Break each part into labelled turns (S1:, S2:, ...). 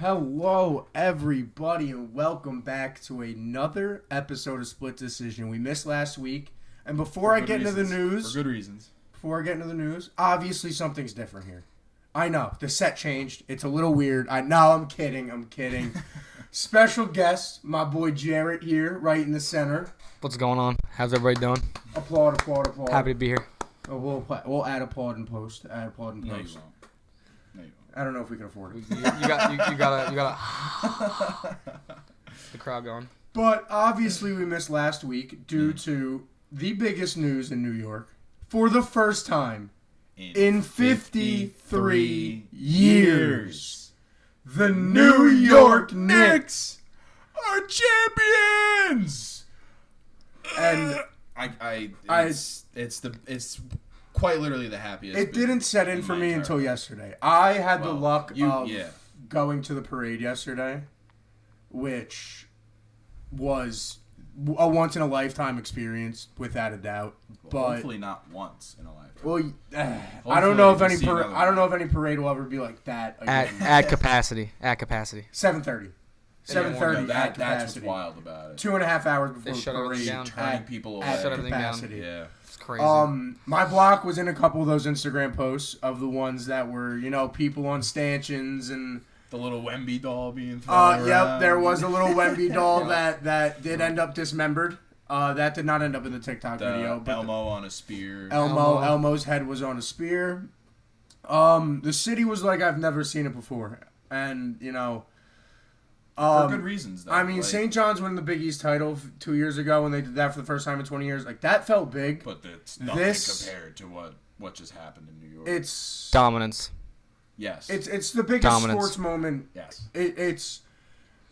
S1: Hello, everybody, and welcome back to another episode of Split Decision. We missed last week, and before I get into the news...
S2: For good reasons.
S1: Before I get into the news, obviously something's different here. I know, the set changed. It's a little weird. I'm kidding. Special guest, my boy Jarrett here, right in the center.
S3: What's going on? How's everybody doing?
S1: Applaud.
S3: Happy to be here.
S1: Oh, we'll add applaud in post.
S2: No, you won't.
S1: I don't know if we can afford it.
S3: You got the crowd going.
S1: But obviously we missed last week due to the biggest news in New York for the first time in 53 years. The New York Knicks
S2: are champions.
S1: And
S2: it's quite literally the happiest.
S1: It didn't set in for me until yesterday. I had the luck of going to the parade yesterday, which was a once-in-a-lifetime experience, without a doubt. But
S2: hopefully not once in a lifetime.
S1: Well, I don't know if any parade will ever be like that again.
S3: At capacity.
S1: 7:30. 7:30 at capacity.
S2: That's what's wild about it.
S1: 2.5 hours before
S3: They shut
S1: the parade.
S3: everything down.
S2: Turning people away.
S1: At
S3: Shut everything
S1: capacity.
S3: down.
S2: Yeah.
S3: It's crazy.
S1: My block was in a couple of those Instagram posts of the ones that were, people on stanchions and
S2: the little Wemby doll being thrown around.
S1: Yep, there was a little Wemby doll that did end up dismembered. That did not end up in the TikTok video. But
S2: Elmo on a spear.
S1: Elmo's head was on a spear. The city was like I've never seen it before, and
S2: for good reasons, though.
S1: I mean, St. John's winning the Big East title 2 years ago when they did that for the first time in 20 years. Like, that felt big.
S2: But it's nothing compared to what just happened in New York.
S1: It's
S3: dominance.
S2: Yes.
S1: It's the biggest sports moment.
S2: Yes.
S1: It's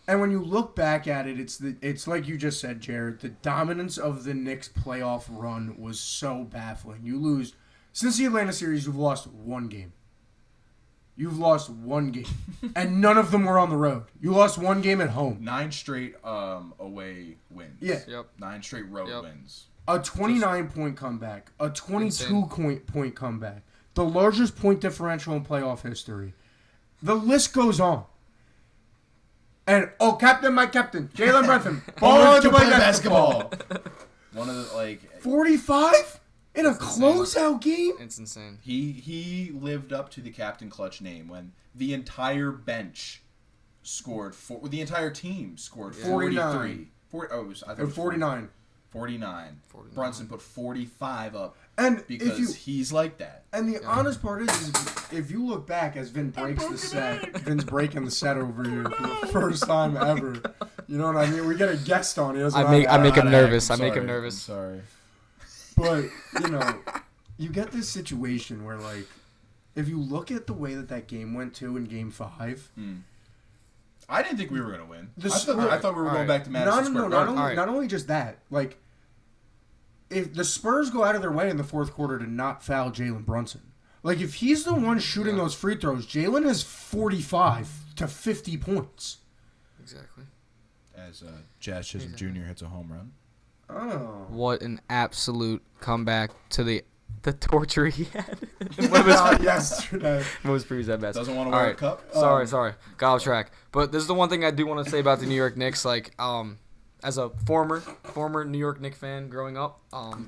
S1: and when you look back at it, it's like you just said, Jared. The dominance of the Knicks playoff run was so baffling. You lose since the Atlanta series. You've lost one game. And none of them were on the road. You lost one game at home.
S2: 9 straight away wins.
S1: Yeah.
S3: Yep.
S2: 9 straight road wins.
S1: A 29-point comeback. A 22-point comeback. The largest point differential in playoff history. The list goes on. And, my captain, Jalen Brunson. Ball to play basketball.
S2: One of the,
S1: 45? In a closeout game?
S3: It's insane.
S2: He lived up to the Captain Clutch name when the entire bench scored, the entire team scored 43.
S1: 49.
S2: 49. Brunson put 45 up
S1: and
S2: because he's like that.
S1: And the honest part is if you look back as Vin breaks the set, Vin's breaking the set over here for the first time ever. You know what I mean? We get a guest on.
S3: I make him nervous.
S2: I'm sorry.
S1: But, you get this situation where, if you look at the way that game went to in Game 5...
S2: I didn't think we were going to win. I thought we were going back to Madison Square Garden.
S1: Not only just that. If the Spurs go out of their way in the fourth quarter to not foul Jalen Brunson, if he's the one shooting those free throws, Jalen has 45 to 50 points.
S3: Exactly.
S2: As Jazz Chisholm Jr. hits a home run.
S1: Oh.
S3: What an absolute comeback to the torture he had.
S1: Yesterday.
S3: Most previous at best.
S2: Doesn't want to wear a cup?
S3: Sorry. Got off track. But this is the one thing I do want to say about the New York Knicks. As a former New York Knicks fan growing up,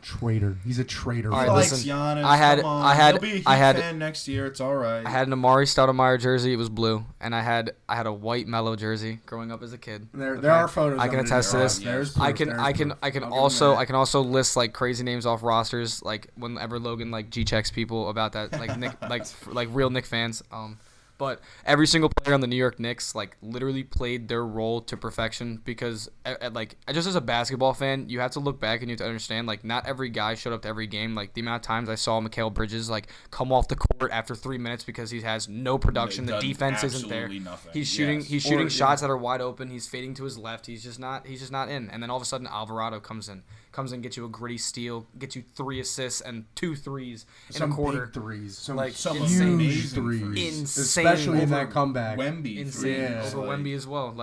S1: traitor. He's a traitor.
S3: All right, listen.
S2: Giannis,
S3: He'll
S2: be a Heat fan next year. It's all right.
S3: I had an Amari Stoudemire jersey. It was blue, and I had a white Melo jersey growing up as a kid.
S1: There are photos.
S3: I can attest to this.
S1: There's
S3: I can also list crazy names off rosters whenever Logan G checks people about that Nick real Knicks fans. But every single player on the New York Knicks literally played their role to perfection because just as a basketball fan, you have to look back and you have to understand not every guy showed up to every game. The amount of times I saw Mikal Bridges come off the court after 3 minutes because he has no production. The defense isn't there.
S2: Nothing.
S3: He's shooting shots that are wide open. He's fading to his left. He's just not in. And then all of a sudden Alvarado comes in, gets you a gritty steal, gets you 3 assists and 2 threes in a quarter.
S1: Big threes.
S2: Some
S1: huge
S2: threes.
S3: Insane.
S1: Especially in that comeback.
S2: Wemby.
S3: Insane. Over Wemby as well.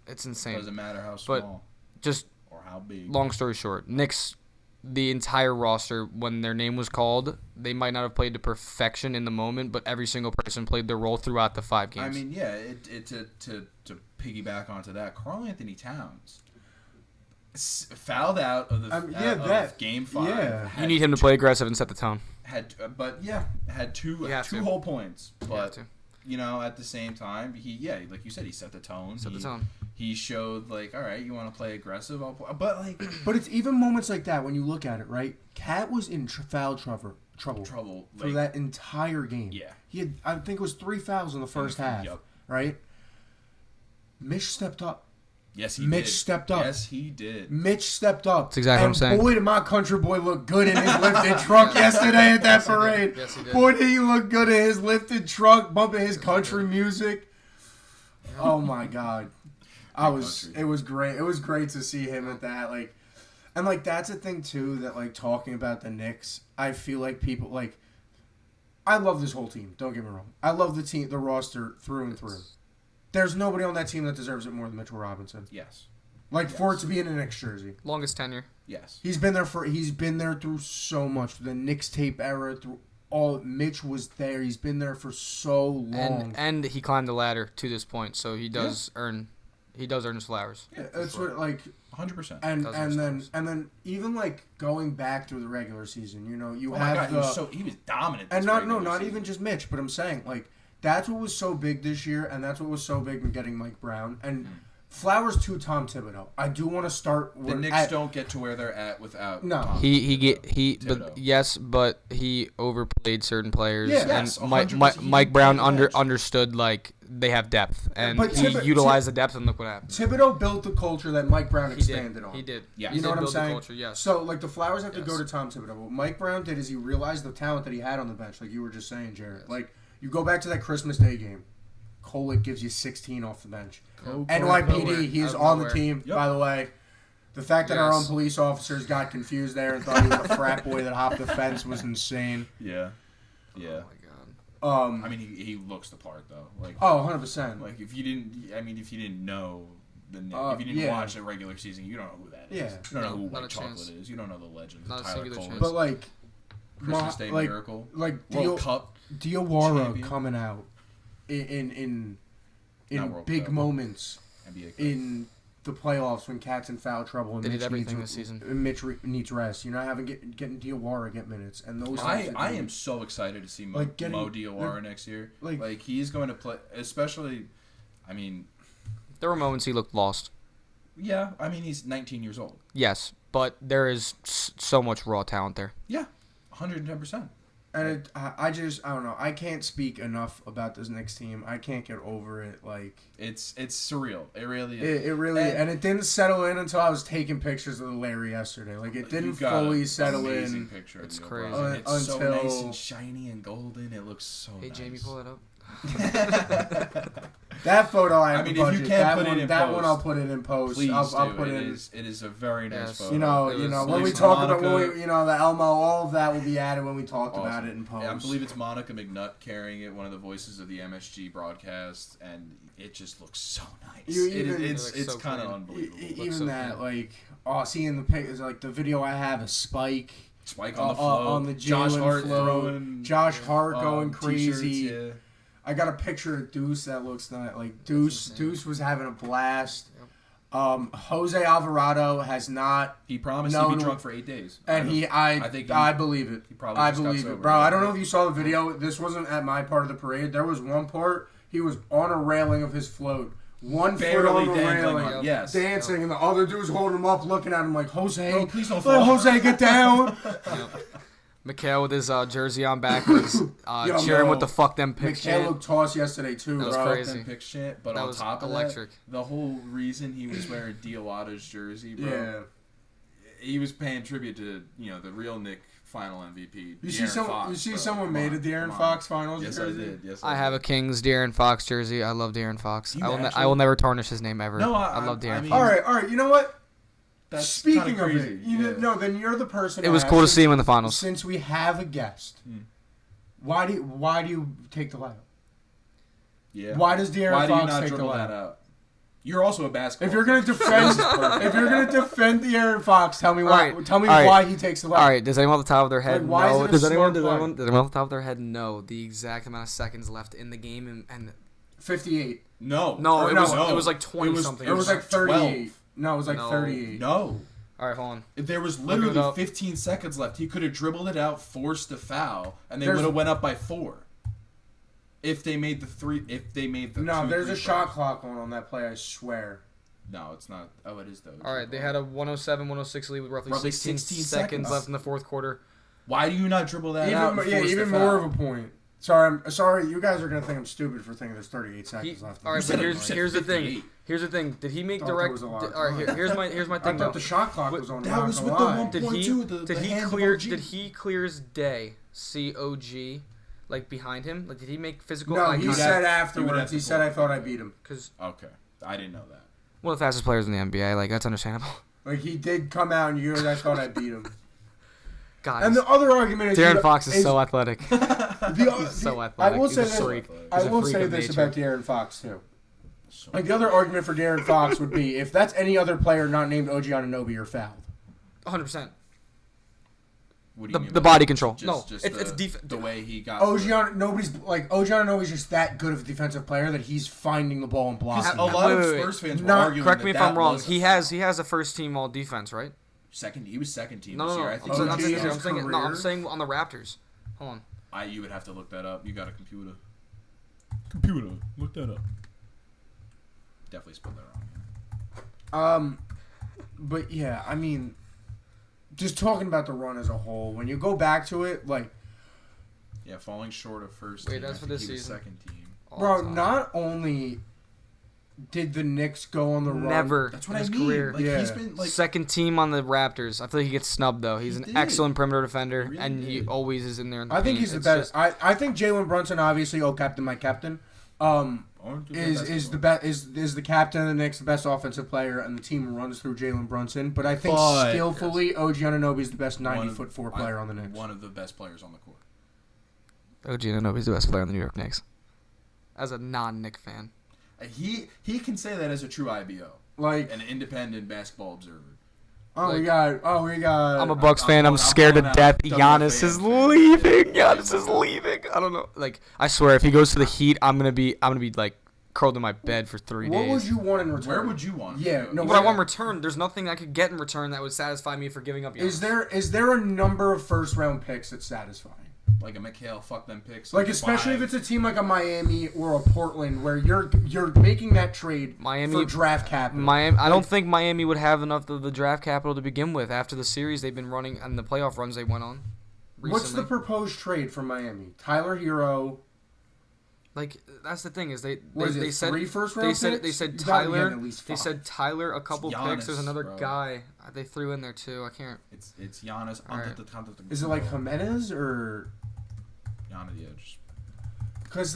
S3: It's insane.
S2: Doesn't matter how small.
S3: But just
S2: or how big.
S3: Long story short, Knicks the entire roster, when their name was called, they might not have played to perfection in the moment, but every single person played their role throughout the 5 games.
S2: I mean, yeah, to piggyback onto that, Karl Anthony Towns fouled out of of Game 5.
S1: Yeah.
S3: You need him to play aggressive and set the tone.
S2: Had two whole points, but at the same time, like you said, he set the tone. He showed like, all right, you want to play aggressive,
S1: but it's even moments like that when you look at it, right? Cat was in foul trouble for that entire game.
S2: Yeah,
S1: he had, I think it was 3 fouls in the first half.
S2: Yep.
S1: Right? Mitch stepped up.
S2: Yes, he
S1: Mitch
S2: did.
S1: stepped up.
S2: Yes, he did.
S1: Mitch stepped up.
S3: That's exactly what I'm saying.
S1: Boy, did my country boy look good in his lifted truck yesterday at that parade.
S3: Yes, he did.
S1: Boy, did he look good in his lifted truck, bumping his country music. Oh my God. It was great. It was great to see him at that. And that's a thing too, that talking about the Knicks, I feel like people I love this whole team, don't get me wrong. I love the roster through and through. There's nobody on that team that deserves it more than Mitchell Robinson.
S2: Yes.
S1: For it to be in a Knicks jersey.
S3: Longest tenure.
S2: Yes.
S1: He's been there through so much. The Knicks tape era, through all. Mitch was there. He's been there for so long.
S3: And he climbed the ladder to this point, so he does earn his flowers.
S1: Yeah, that's what
S2: 100%.
S1: And then even going back through the regular season, you
S2: have he was dominant.
S1: And not even just Mitch, but I'm saying that's what was so big this year, and that's what was so big in getting Mike Brown and flowers to Tom Thibodeau. I do want to start.
S2: The Knicks don't get to where they're at without.
S1: No,
S2: Tom
S3: Thibodeau. But he overplayed certain players.
S1: Yeah,
S3: yes, and Mike Brown understood they have depth, and he utilized the depth, and look what happened.
S1: Thibodeau built the culture that Mike Brown expanded on.
S3: He did.
S2: Yeah,
S1: you know what I'm saying?
S3: The culture, yes.
S1: So the flowers have to go to Tom Thibodeau. What Mike Brown did is he realized the talent that he had on the bench, like you were just saying, Jarrett.
S3: Yes.
S1: You go back to that Christmas Day game. Kolek gives you 16 off the bench. NYPD, he is on the team, by the way. The fact that our own police officers got confused there and thought he was a frat boy that hopped the fence was insane.
S2: Yeah. Yeah.
S3: Oh my God.
S2: I mean, he looks the part though.
S1: 100%.
S2: If you didn't know the Knicks, if you didn't watch the regular season, you don't know who that is.
S1: Yeah.
S2: You don't know who
S3: Not
S2: White
S3: a
S2: Chocolate
S3: chance.
S2: is. You don't know the legend.
S3: Not a
S2: Tyler
S3: singular
S2: Coleman.
S3: chance.
S1: But
S2: Christmas Day Miracle. World Cup.
S1: Diawara
S2: champion.
S1: coming out in
S2: Not
S1: big
S2: Cup.
S1: moments
S2: NBA Cup.
S1: in the playoffs when Cat's in foul trouble and
S3: They did
S1: Mitch
S3: everything
S1: needs,
S3: this season.
S1: Mitch needs rest. You're not getting Diawara get minutes, and those.
S2: I am so excited to see Mo Diawara next year. He's going to play, especially. I mean,
S3: There were moments he looked lost.
S2: yeah. I mean, he's 19 years old.
S3: Yes, but there is so much raw talent there.
S2: Yeah, 110%.
S1: And I don't know. I can't speak enough about this Knicks team. I can't get over it.
S2: It's surreal. It really is.
S1: It really and it didn't settle in until I was taking pictures of Larry yesterday. It didn't fully settle in.
S2: Picture
S3: It's
S2: of
S3: crazy.
S2: LeBron. It's so
S1: Until-
S2: nice and shiny and golden. It looks so nice.
S3: Hey, Jamie, pull it up.
S1: That photo I have
S2: I mean,
S1: to
S2: if
S1: budget.
S2: you can't
S1: that
S2: put
S1: one,
S2: it in
S1: that
S2: post,
S1: one I'll put it in post.
S2: Please
S1: I'll
S2: do.
S1: put
S2: It
S1: in.
S2: is a very nice
S3: Yes.
S2: photo.
S1: When we
S2: It's
S1: talk about
S2: Monica-
S1: the Elmo, all of that will be added when we talk about
S2: Awesome.
S1: it in post.
S2: Yeah, I believe it's Monica McNutt carrying it, one of the voices of the MSG broadcast, and it just looks so nice. It's
S3: so
S2: kind of
S3: clean.
S2: unbelievable.
S1: Even
S3: so
S1: that,
S3: clean.
S1: seeing the pictures, the video I have of Spike.
S2: Spike on the flow,
S1: on the
S2: Josh
S1: Jalen
S2: Hart
S1: flow,
S2: throwing,
S1: Josh Hart going crazy.
S2: T-shirts, yeah.
S1: I got a picture of Deuce that looks nice. Deuce was having a blast. Jose Alvarado has not.
S2: He promised he'd be drunk for 8 days.
S1: And I believe it.
S2: He probably
S1: I
S2: just got
S1: believe
S2: sober.
S1: it, bro. I don't know if you saw the video. This wasn't at my part of the parade. There was one part he was on a railing of his float. One foot on the railing,
S2: yes.
S1: dancing, and the other dude's holding him up, looking at him like, Jose,
S2: Bro, please don't
S1: let
S2: fall.
S1: Jose get down.
S3: Mikhail with his jersey on backwards, cheering with the fuck them pick
S1: Mikhail
S3: chant.
S1: looked tossed yesterday too,
S3: That was
S1: bro.
S3: crazy.
S2: Pick shit, but
S3: That
S2: on
S3: was
S2: top of
S3: electric.
S2: that, the whole reason he was wearing Diawada's jersey, bro,
S1: Yeah.
S2: he was paying tribute to the real Nick final MVP.
S1: You
S2: De'Aaron
S1: see
S2: Fox,
S1: someone
S2: bro.
S1: made a
S2: Come
S1: De'Aaron
S2: on.
S1: Fox finals
S2: Yes,
S1: jersey?
S2: I did. Yes,
S3: I have a Kings De'Aaron Fox jersey. I love De'Aaron Fox.
S2: You
S3: I will never tarnish his name ever.
S2: No,
S3: I love De'Aaron
S2: mean-
S3: Fox.
S1: All right. You know what?
S2: That's
S1: Speaking
S2: kinda
S1: of
S2: crazy.
S1: it, no, then you're the person.
S3: It was cool to see him in the finals.
S1: Since we have a guest, why do you take the layup?
S2: Yeah.
S1: Why does De'Aaron
S2: Why do you
S1: Fox
S2: not
S1: take the
S2: dribble
S1: layup?
S2: that out? You're also a basketball.
S1: If you're gonna defend De'Aaron Fox, tell me why. Right. Tell me why he takes the left.
S3: All right. Does anyone off the top of their head know? Does anyone off the top of their head know the exact amount of seconds left in the game? And
S1: 58.
S3: No, it was like 20 something.
S1: It was like 38. 12. No, it was like 38.
S2: No.
S3: All right, hold on.
S2: There was literally 15 seconds left. He could have dribbled it out, forced a foul, and they would have went up by 4. If they made the
S1: No, there's a shot clock on that play, I swear.
S2: No, it's not. Oh, it is though.
S3: All right, they had a 107-106 lead with roughly 16 seconds left in the fourth quarter.
S2: Why do you not dribble that out?
S1: Even more of a point. Sorry, you guys are gonna think I'm stupid for thinking there's 38 seconds left.
S3: All right, but here's the thing. Here's the thing. Did he make direct? All right, here's my thing.
S1: I thought the shot clock was on.
S2: That was with the 1.2.
S3: Did he clear his day? COG. Like behind him? Like did he make physical?
S1: No, he said afterwards. He said I thought I beat him.
S2: Okay, I didn't know that.
S3: One of the fastest players in the NBA. Like that's understandable.
S1: Like he did come out and you I thought I beat him.
S3: God.
S1: And the other argument is
S3: De'Aaron Fox is so athletic. He's so athletic.
S1: I will say this about De'Aaron Fox too. Like the other argument for De'Aaron Fox would be if that's any other player not named OG Anunoby, you're fouled.
S3: 100%.
S2: What do you mean
S3: the body control.
S2: It's the way he got.
S1: OG Anunoby's just that good of a defensive player that he's finding the ball and blocking.
S2: A lot of Spurs fans were arguing
S3: correct me if I'm wrong. He has a first team all defense, right?
S2: He was second team
S3: this
S2: year. I think
S3: I'm saying on the Raptors. Hold
S2: on. You would have to look that up. You got a computer. Look that up. Definitely spelled that
S1: wrong. But yeah, I mean. Just talking about the run as a whole, when you go back to it, like...
S2: Yeah, falling short of first
S3: team.
S2: Wait,
S3: that's for this season.
S2: Second team.
S1: Bro, not only did the Knicks go on the run...
S3: Never.
S2: That's what
S3: in his
S2: career.
S3: Like,
S2: he's been, like...
S3: Second team on the Raptors. I feel like he gets snubbed, though. He's an excellent perimeter defender, and he always is in there in the
S1: I think
S3: paint.
S1: he's the best. I think Jalen Brunson, obviously, captain, my captain, is the captain of the Knicks, the best offensive player, and the team runs through Jalen Brunson. But I think skillfully, OG Anunoby is the best 90'4" player on the Knicks.
S2: One of the best players on the court.
S3: OG Anunoby is the best player on the New York Knicks. As a non-Knick fan,
S2: he can say that as a true IBO,
S1: like
S2: an independent basketball observer.
S1: We got.
S3: I'm a Bucks fan. I'm scared to death. Giannis is leaving. Giannis is leaving. I don't know. Like, I swear, if he goes to the Heat, I'm gonna be like curled in my bed for 3 days.
S1: What would you want in return?
S2: Where would you want?
S1: Yeah, no.
S3: What I want in return, there's nothing I could get in return that would satisfy me for giving up Giannis.
S1: Is there a number of first round picks that's satisfying?
S2: Like a McHale, fuck them picks.
S1: Like especially if it's a team like a Miami or a Portland where you're making that trade for draft capital.
S3: I don't think Miami would have enough of the draft capital to begin with after the series they've been running and the playoff runs they went on recently.
S1: What's the proposed trade for Miami? Tyler Hero.
S3: Like that's the thing is they
S1: said 3 first round
S3: picks? They said Tyler.
S1: They
S3: said Tyler a couple
S2: Giannis,
S3: picks. There's another
S2: bro.
S3: guy they threw in there too. I can't.
S2: It's Giannis.
S3: Right.
S1: Is it like Jimenez or?
S2: Giannis, yeah, just
S1: because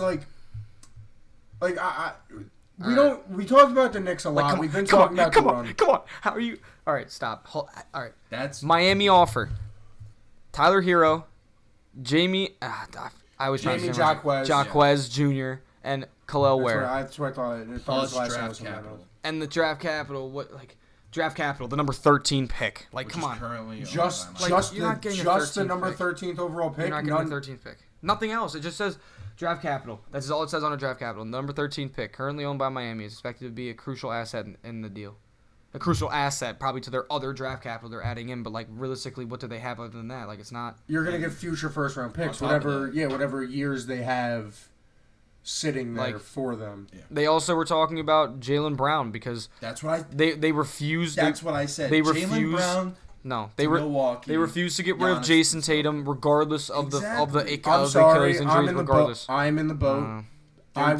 S1: we talked about the Knicks a lot. We've been talking about the run.
S3: Come on, how are you? All right, stop. All right,
S2: that's
S3: Miami offer. Tyler Hero, Jamie. I always try to say Jaquez Jr. and Khalil Ware.
S1: That's what I thought.
S2: Plus draft capital.
S3: And the draft capital, draft capital, the number 13 pick. Like,
S2: which
S3: come on.
S2: Currently
S1: just the number 13th overall pick.
S3: You're not getting the 13th pick. Nothing else. It just says draft capital. That's all it says on a draft capital. Number 13 pick, currently owned by Miami, is expected to be a crucial asset in the deal. A crucial asset, probably to their other draft capital they're adding in. But like realistically, what do they have other than that? Like it's not.
S1: You're gonna get future first round picks, whatever years they have sitting there for them.
S2: Yeah.
S3: They also were talking about Jaylen Brown because
S2: that's what
S3: they refused.
S2: That's what I said.
S3: They
S2: Jaylen Brown.
S3: No,
S2: Milwaukee.
S3: They refused to get rid of Jason Tatum, regardless of the
S1: Achilles
S3: injuries. Regardless,
S1: I'm in the boat. I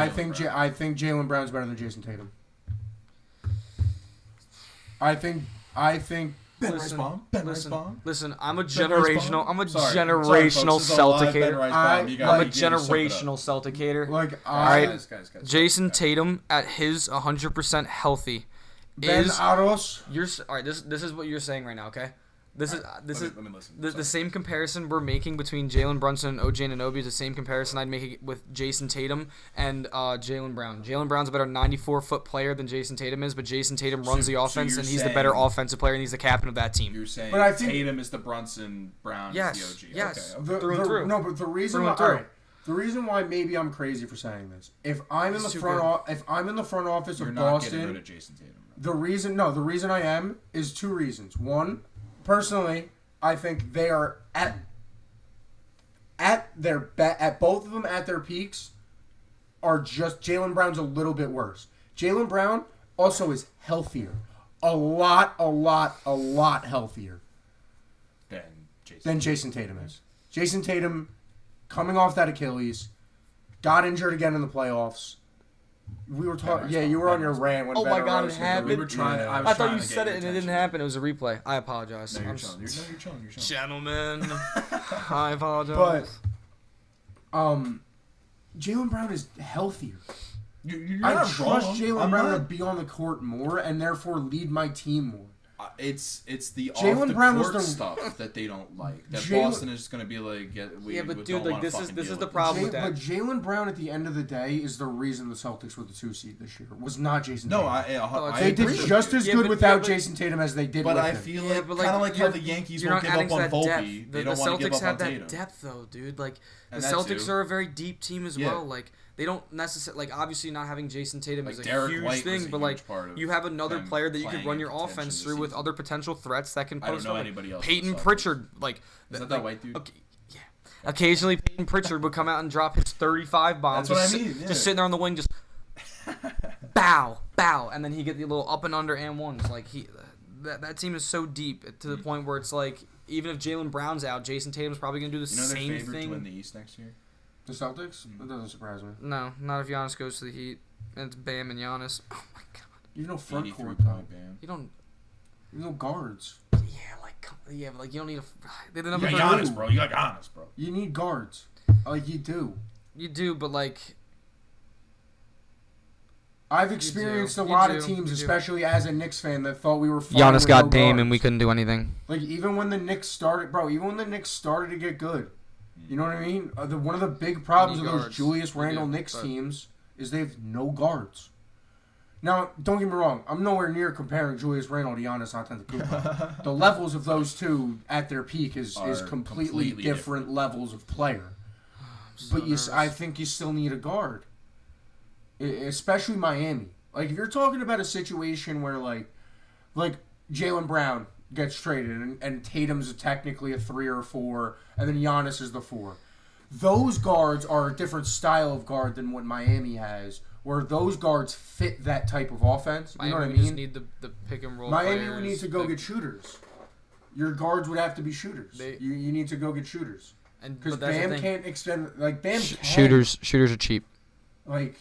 S1: think Jaylen Brown's better than Jason Tatum. I think.
S3: Listen, I'm a generational Celticator.
S1: Guys.
S3: Jason Tatum at his 100% healthy.
S1: Ben Aros.
S3: All right. This is what you're saying right now, okay? This is the same comparison we're making between Jalen Brunson and OG Anunoby is the same comparison I'd make with Jason Tatum and Jaylen Brown. Jaylen Brown's a better 94-foot player than Jason Tatum is, but Jason Tatum runs the offense, and he's the better offensive player, and he's the captain of that team.
S2: You're saying
S1: but I think
S2: Tatum is the Brunson, Brown is the OG.
S3: Yes,
S2: okay.
S3: Through and through.
S1: No, but the reason why maybe I'm crazy for saying this, if I'm in the front office
S2: You're
S1: of
S2: not
S1: Boston,
S2: getting rid of Jason Tatum.
S1: the reason I am is two reasons. One, personally, I think they are at both of them at their peaks are just Jaylen Brown's a little bit worse. Jaylen Brown also is healthier. A lot healthier than Jason Tatum is. Jason Tatum, coming off that Achilles, got injured again in the playoffs. We were talking. Yeah, you were on your rant when.
S3: Oh my God, it happened.
S2: We were trying.
S1: Yeah.
S2: I
S3: thought you said it and it didn't happen. It was a replay. I apologize.
S2: No, you're chilling. You're chilling.
S3: Gentlemen, I apologize.
S1: But, Jaylen Brown is healthier.
S2: You're
S1: I
S2: not
S1: trust
S2: wrong.
S1: Jaylen Brown to be on the court more and therefore lead my team more.
S2: It's the
S1: Jaylen
S2: off the
S1: Brown
S2: court
S1: was
S2: stuff that they don't like. That
S1: Jaylen-
S2: Boston is going to be like,
S3: but dude, like this is the problem with that.
S1: But Jaylen Brown, at the end of the day, is the reason the Celtics were the 2 seed this year. Was not Jason Tatum.
S2: They
S1: did just as good without Jason Tatum as they did with him.
S2: But I feel like kind of like how the Yankees won't give up on Volpe. They don't want to give up on Tatum.
S3: The Celtics have that depth, though, dude. Like the Celtics are a very deep team as well. Like. They don't necessarily obviously not having Jason Tatum is a huge thing, but like you have another player that you could run your offense through with other potential threats that can post up. Peyton Pritchard, like
S2: is that white dude?
S3: Okay, yeah. Occasionally, Peyton Pritchard would come out and drop his 35 bombs.
S2: That's what I mean.
S3: Just sitting there on the wing, just bow, and then he get the little up and under and ones. Like that team is so deep to the point where it's like even if Jaylen Brown's out, Jason Tatum's probably gonna do the same
S2: they're favored
S3: thing.
S2: to win the East next year.
S1: The Celtics? That doesn't surprise me.
S3: No, not if Giannis goes to the Heat. And it's Bam and Giannis. Oh my God.
S1: You know front court
S2: though.
S3: You don't.
S1: You know guards.
S3: But you don't need a. They're the number.
S2: You got Giannis, bro. You got Giannis, bro.
S1: You need guards. Like you do.
S3: You do, but like.
S1: I've experienced a lot of teams, especially as a Knicks fan, that thought we were fine
S3: Giannis got Dame
S1: guards.
S3: and we couldn't do anything.
S1: Like even when the Knicks started, to get good. You know what I mean? One of the big problems of those Julius Randle Knicks teams is they have no guards. Now, don't get me wrong. I'm nowhere near comparing Julius Randle to Giannis Antetokounmpo. The levels of those two at their peak is completely different levels of player. But I think you still need a guard, especially Miami. Like if you're talking about a situation where like Jaylen Brown gets traded and Tatum's technically a 3 or 4 and then Giannis is the 4. Those guards are a different style of guard than what Miami has, where those guards fit that type of offense. You know what I mean?
S3: Just need the pick and roll.
S1: Miami would need to go get shooters. Your guards would have to be shooters. You need to go get shooters. Because Bam can't extend like Bam.
S3: Shooters are cheap.
S1: Like.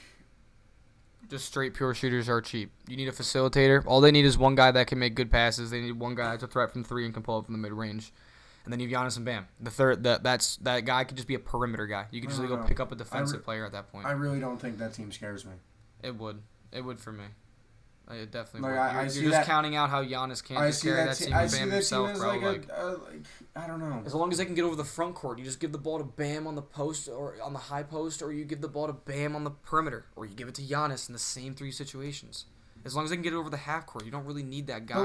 S3: Just straight pure shooters are cheap. You need a facilitator. All they need is one guy that can make good passes. They need one guy that's a threat from 3 and can pull up from the mid range. And then you have Giannis and Bam. The third, that guy could just be a perimeter guy. You could just go pick up a defensive player at that point.
S1: I really don't think that team scares me.
S3: It would for me. It definitely
S1: like,
S3: would. You're just counting out how Giannis can't just carry that team and Bam himself, bro.
S1: Like, I don't know.
S3: As long as they can get over the front court, you just give the ball to Bam on the post or on the high post, or you give the ball to Bam on the perimeter, or you give it to Giannis in the same 3 situations. As long as they can get it over the half court, you don't really need that guy.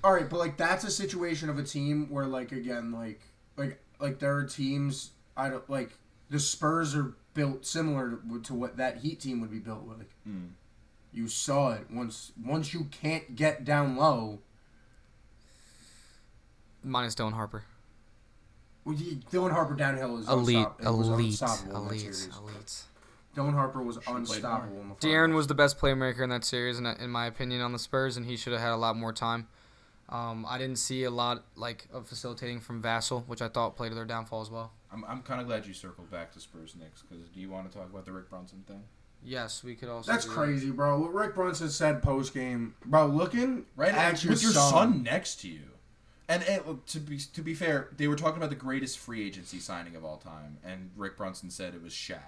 S1: All right, but like that's a situation of a team where like again like there are teams the Spurs are built similar to what that Heat team would be built with. Mm. You saw it once you can't get down low.
S3: Minus Dylan Harper.
S1: Well, Dylan Harper downhill is
S3: elite.
S1: Dylan Harper was unstoppable in the finals.
S3: De'Aaron was the best playmaker in that series, in my opinion, on the Spurs, and he should have had a lot more time. I didn't see a lot of facilitating from Vassell, which I thought played to their downfall as well.
S2: I'm kind of glad you circled back to Spurs Knicks, because do you want to talk about the Rick Brunson thing?
S3: Yes, we could also.
S1: That's crazy, bro. What Rick Brunson said post game, bro. Looking
S2: right
S1: at
S2: with your son next to you, and to be fair, they were talking about the greatest free agency signing of all time, and Rick Brunson said it was Shaq,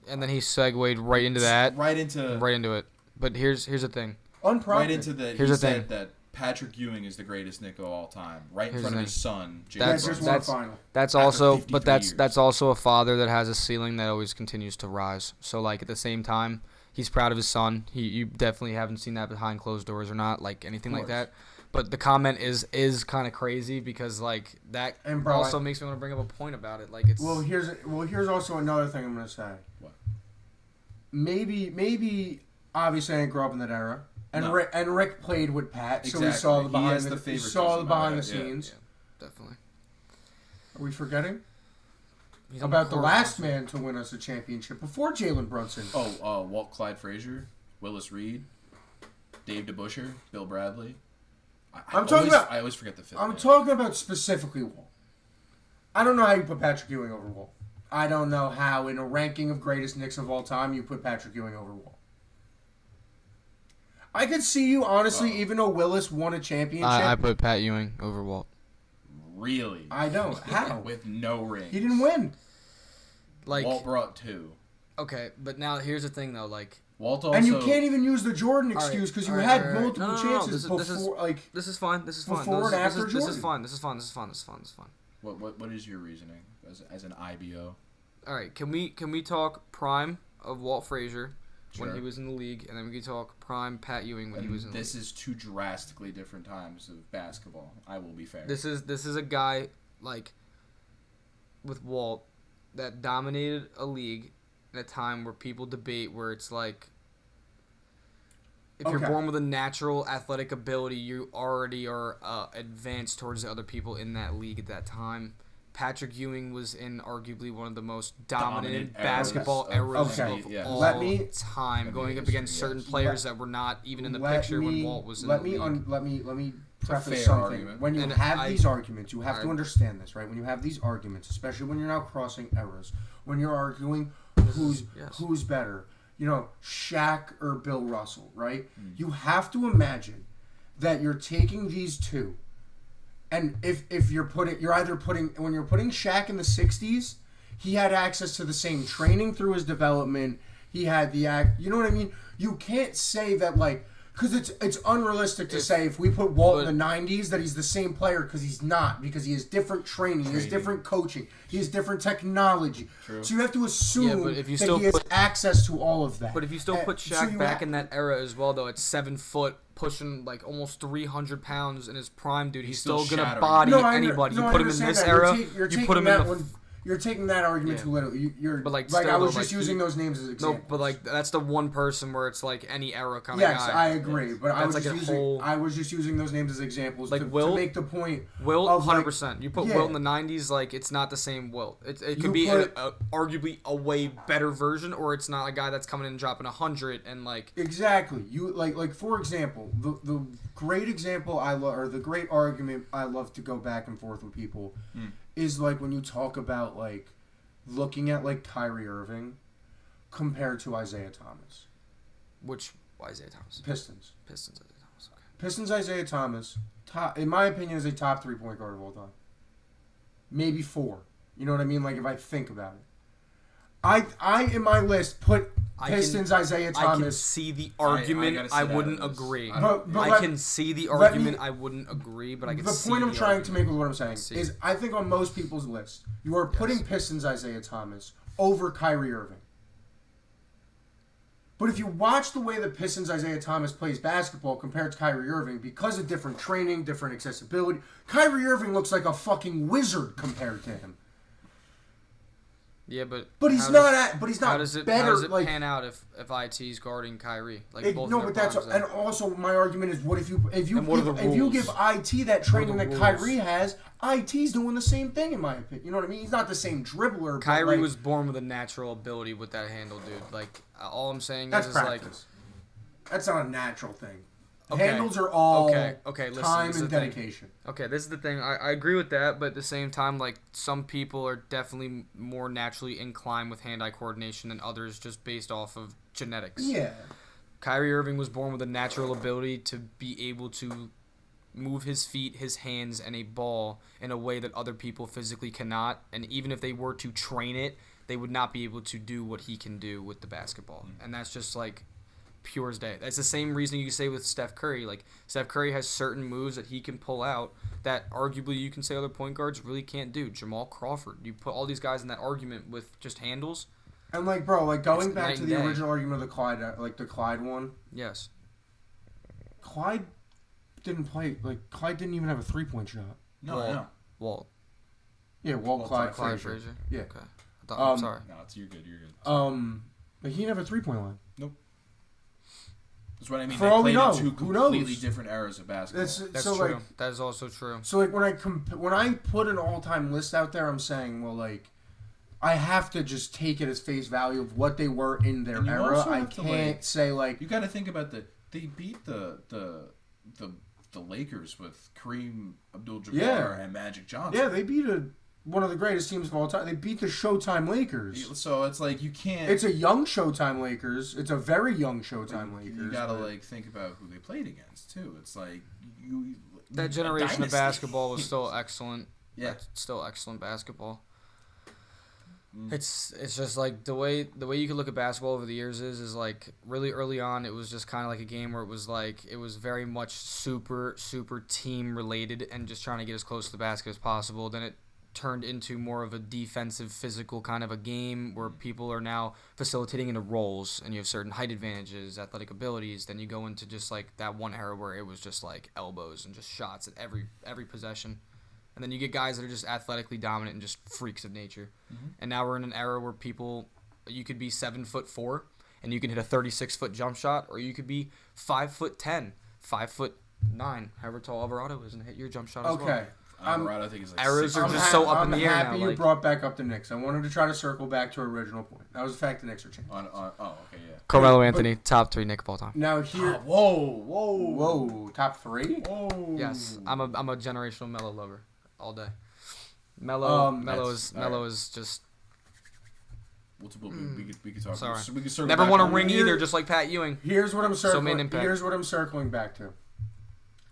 S3: and then he segued right into that,
S2: right into
S3: it. But here's the thing.
S1: Unprompted.
S2: Right into the. Here's the thing. That Patrick Ewing is the greatest Knick of all time, right in front of his son.
S3: That's also, but that's also a father that has a ceiling that always continues to rise. So like at the same time, he's proud of his son. You definitely haven't seen that behind closed doors or not, like anything like that. But the comment is kind of crazy because like that also makes me want to bring up a point about it. Like it's
S1: here's also another thing I'm gonna say.
S2: What?
S1: Maybe obviously I didn't grow up in that era. And Rick played with Pat, so we saw the behind the scenes.
S3: Yeah, definitely.
S1: Are we forgetting about the last man to win us a championship before Jalen Brunson?
S2: Walt Clyde Frazier, Willis Reed, Dave DeBusschere, Bill Bradley. I always forget the fifth.
S1: I'm talking about specifically Walt. I don't know how you put Patrick Ewing over Walt. I don't know how in a ranking of greatest Knicks of all time you put Patrick Ewing over Walt. I could see you, honestly, even though Willis won a championship.
S3: I put Pat Ewing over Walt.
S2: Really?
S1: I don't. How?
S2: With no rings.
S1: He didn't win.
S2: Like Walt brought 2.
S3: Okay, but now here's the thing, though. Like
S2: Walt also...
S1: And you can't even use the Jordan excuse because you had multiple chances before.
S3: This is fine.
S1: Before and after Jordan.
S3: This is fine.
S2: What is your reasoning as an IBO?
S3: All right, can we talk prime of Walt Frazier?
S2: Sure.
S3: When he was in the league, and then we can talk prime Pat Ewing when he was in the league.
S2: This is 2 drastically different times of basketball. I will be fair.
S3: This is a guy like with Walt that dominated a league at a time where people debate where it's like if you're born with a natural athletic ability, you already are advanced towards the other people in that league at that time. Patrick Ewing was in arguably one of the most dominant basketball eras of all time, going up against certain players that were not even in the picture when Walt was in the league.
S1: Let me preface something. Argument. When you have these arguments, you have to understand this, right? When you have these arguments, especially when you're now crossing eras, when you're arguing who's better, Shaq or Bill Russell, right? You have to imagine that you're taking these two. And if you're putting when you're putting Shaq in the 60s, he had access to the same training through his development. He had you know what I mean? You can't say that because it's unrealistic to say if we put Walt in the 90s that he's the same player because he's not, because he has different training, he has different coaching, he has different technology.
S2: True.
S1: So you have to assume that he has access to all of that.
S3: But if you still put Shaq back in that era as well, though, at 7 foot, pushing almost 300 pounds in his prime, dude, he's still gonna body anybody. You put him in this era, you put him in
S1: You're taking that argument too literally. I was just using those names as examples.
S3: No, but that's the one person where it's any era kind
S1: of
S3: guy.
S1: Yes, I agree. But I was just using those names as examples to make the point.
S3: Wilt, 100%. You put Wilt in the 90s, it's not the same Wilt. It could be arguably a way better version, or it's not a guy that's coming in and dropping 100 and
S1: Exactly. You for example, the great example or the great argument I love to go back and forth with people. Is when you talk about looking at Kyrie Irving compared to Isaiah Thomas.
S3: Which Isaiah Thomas?
S1: Pistons
S3: Isaiah Thomas. Okay.
S1: Pistons Isaiah Thomas, in my opinion, is a top 3-point guard of all time. Maybe 4. You know what I mean? If I think about it. I in my list put Pistons Isaiah Thomas.
S3: I can see the argument. I wouldn't agree. I can see the argument. I wouldn't agree, but I can see
S1: the point I'm trying to make with what I'm saying is I think on most people's list, you are putting Pistons Isaiah Thomas over Kyrie Irving. But if you watch the way the Pistons Isaiah Thomas plays basketball compared to Kyrie Irving, because of different training, different accessibility, Kyrie Irving looks like a fucking wizard compared to him.
S3: Yeah, but
S1: he's not better.
S3: How does it pan out if IT's guarding Kyrie?
S1: And also my argument is what if you give IT that training that Kyrie has, IT's doing the same thing in my opinion. You know what I mean? He's not the same dribbler.
S3: Kyrie was born with a natural ability with that handle, dude. All I'm saying
S1: is
S3: practice.
S1: That's not a natural thing. Okay. Handles are all time and dedication.
S3: Okay, this is the thing. I agree with that, but at the same time, some people are definitely more naturally inclined with hand-eye coordination than others just based off of genetics.
S1: Yeah.
S3: Kyrie Irving was born with a natural ability to be able to move his feet, his hands, and a ball in a way that other people physically cannot, and even if they were to train it, they would not be able to do what he can do with the basketball. And that's just pure as day. That's the same reason you say with Steph Curry. Like, Steph Curry has certain moves that he can pull out that arguably you can say other point guards really can't do. Jamal Crawford. You put all these guys in that argument with just handles.
S1: And, like, bro, like, going back to the original argument of the Clyde one.
S3: Yes.
S1: Clyde didn't play, like, Clyde didn't even have a 3-point shot.
S2: No.
S3: Walt.
S1: Yeah, Clyde
S3: Frazier.
S1: Yeah.
S3: Okay. I'm sorry.
S2: No, you're good.
S1: But he didn't have a 3-point line.
S2: Nope. That's what I mean.
S1: For
S2: they
S1: all we
S2: played
S1: know,
S2: in two
S1: who
S2: completely
S1: knows?
S2: different eras of basketball.
S3: That's
S1: so,
S3: true.
S1: like,
S3: that is also true.
S1: So, like, when I put an all-time list out there, I'm saying, well, like, I have to just take it as face value of what they were in their era. I can't say, like...
S2: You got to think about they beat the Lakers with Kareem Abdul-Jabbar and Magic Johnson.
S1: Yeah, they beat one of the greatest teams of all time. They beat the Showtime Lakers.
S2: So it's like you can't...
S1: It's a young Showtime Lakers. It's a very young Showtime Lakers.
S2: You got to, like, think about who they played against, too. It's like...
S3: That generation of basketball was still excellent.
S2: Yeah.
S3: Still excellent basketball. It's just like the way you could look at basketball over the years is like really early on it was just kind of like a game where it was very much super team related and just trying to get as close to the basket as possible. Then it turned into more of a defensive physical kind of a game where people are now facilitating into roles and you have certain height advantages, athletic abilities. Then you go into just like that one era where it was just like elbows and just shots at every possession. And then you get guys that are just athletically dominant and just freaks of nature. Mm-hmm. And now we're in an era where you could be 7'4" and you can hit a 36-foot jump shot, or you could be 5'10", 5'9", however tall Alvarado is, and hit your jump shot as well.
S1: Okay.
S2: Alvarado, I think is like
S3: eras are just so up in the air now.
S1: I'm happy you brought back up the Knicks. I wanted to try to circle back to our original point. That was the fact the Knicks are changing.
S2: Okay, yeah.
S3: Carmelo Anthony, top 3 Knick of all time.
S1: Now here,
S2: whoa,
S1: top 3?
S2: Whoa.
S3: Yes, I'm a generational Melo lover. All day. Melo is just.
S2: We could talk.
S3: Sorry.
S2: We could circle
S3: never
S2: back
S3: won a
S2: on
S3: ring
S2: that.
S3: either, just like Pat Ewing.
S1: Here's what I'm circling.
S3: So
S1: here's what I'm circling back to.